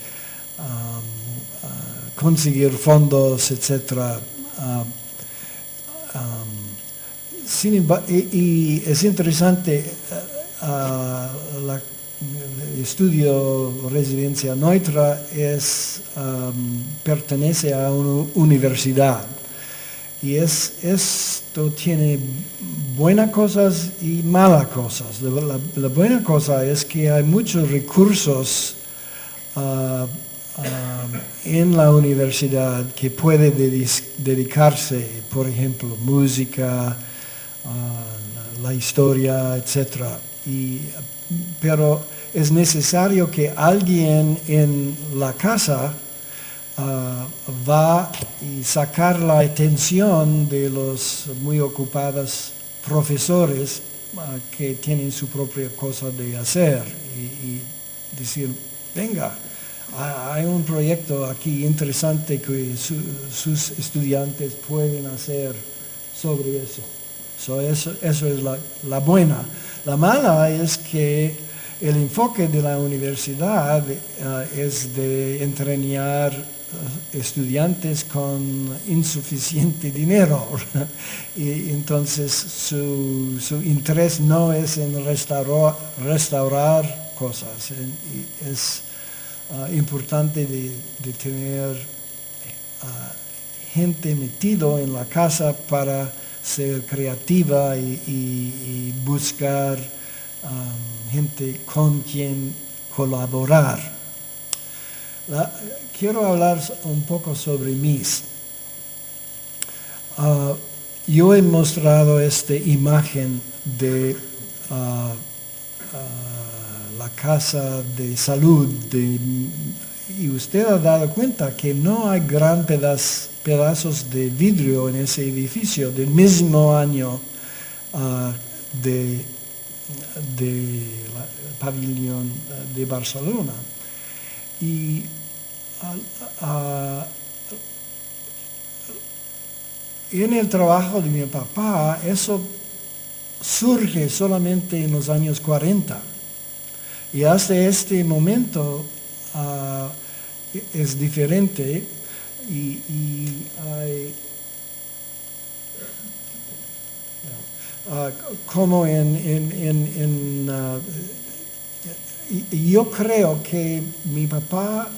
conseguir fondos, etc. Y es interesante, el estudio Residencia Neutra pertenece a una universidad, y esto tiene buenas cosas y malas cosas. La buena cosa es que hay muchos recursos en la universidad que puede dedicarse, por ejemplo, música, la historia, etc. Pero es necesario que alguien en la casa va y sacar la atención de los muy ocupados profesores que tienen su propia cosa de hacer, y decir, venga, hay un proyecto aquí interesante que sus estudiantes pueden hacer sobre eso. Eso es la buena. La mala es que el enfoque de la universidad es de entrenar estudiantes con insuficiente dinero, y entonces su interés no es en restaurar cosas. Y es importante de tener gente metido en la casa para ser creativa y buscar gente con quien colaborar. Quiero hablar un poco sobre Mies. Yo he mostrado esta imagen de la casa de salud, y usted ha dado cuenta que no hay gran pedazos de vidrio en ese edificio del mismo año del pabellón de Barcelona. Y en el trabajo de mi papá, eso surge solamente en los años 40. Y hasta este momento es diferente, y hay como yo creo que mi papá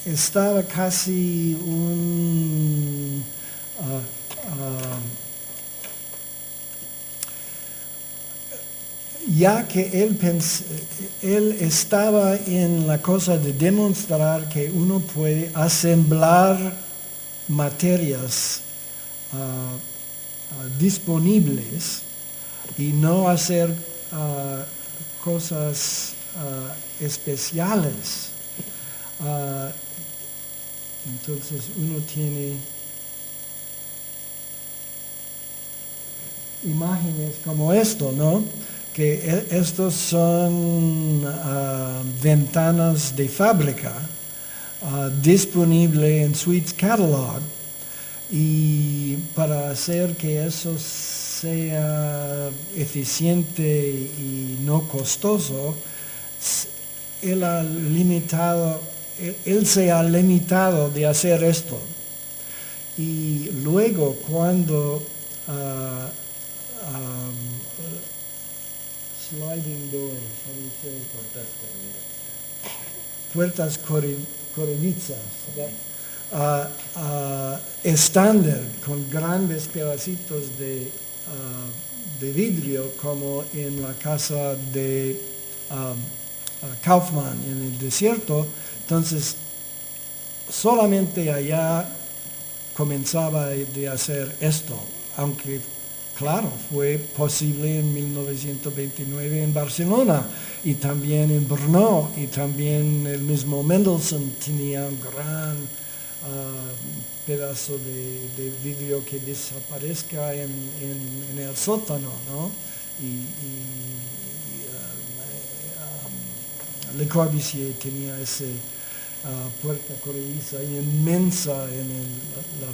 estaba casi ya que él estaba en la cosa de demostrar que uno puede asemblar materias disponibles y no hacer cosas especiales. Entonces uno tiene imágenes como esto, ¿no? Que estos son ventanas de fábrica disponible en Sweets Catalog, y para hacer que eso sea eficiente y no costoso, él se ha limitado de hacer esto. Y luego cuando sliding doors, how do you say? Puertas corredizas, estándar con grandes pedacitos de vidrio, como en la casa de Kaufman en el desierto. Entonces solamente allá comenzaba de hacer esto, aunque claro, fue posible en 1929 en Barcelona y también en Brno, y también el mismo Mendelssohn tenía un gran pedazo de vidrio que desaparezca en el sótano, ¿no? Le Corbusier tenía esa puerta corrediza inmensa en la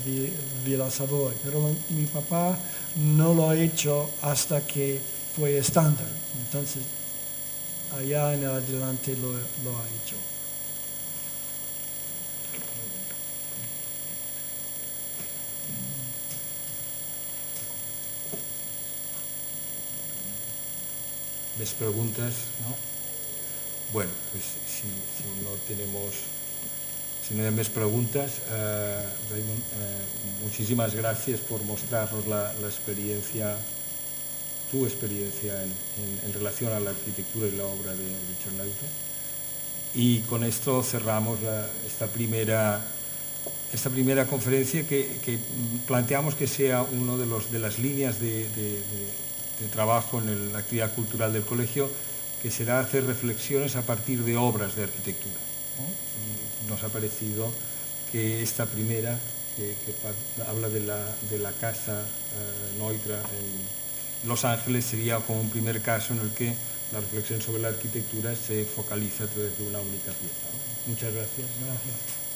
Villa Savoy, pero mi papá no lo ha hecho hasta que fue estándar. Entonces allá en adelante lo ha hecho. ¿Ves preguntas? ¿No? Bueno, pues si no hay más preguntas, Raymond, muchísimas gracias por mostrarnos la experiencia, tu experiencia en relación a la arquitectura y la obra de Richard Neutra. Y con esto cerramos esta primera conferencia que planteamos que sea una de las líneas de trabajo en la actividad cultural del colegio, que será hacer reflexiones a partir de obras de arquitectura, ¿no? Y nos ha parecido que esta primera, que habla de la casa Neutra en Los Ángeles, sería como un primer caso en el que la reflexión sobre la arquitectura se focaliza a través de una única pieza, ¿no? Muchas gracias.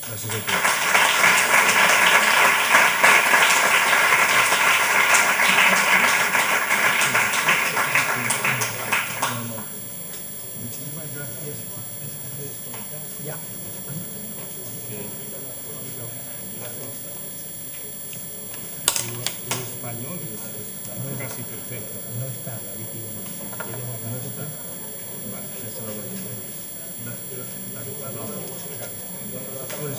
Gracias a todos. Casi perfecto. No está la líquida. Pues,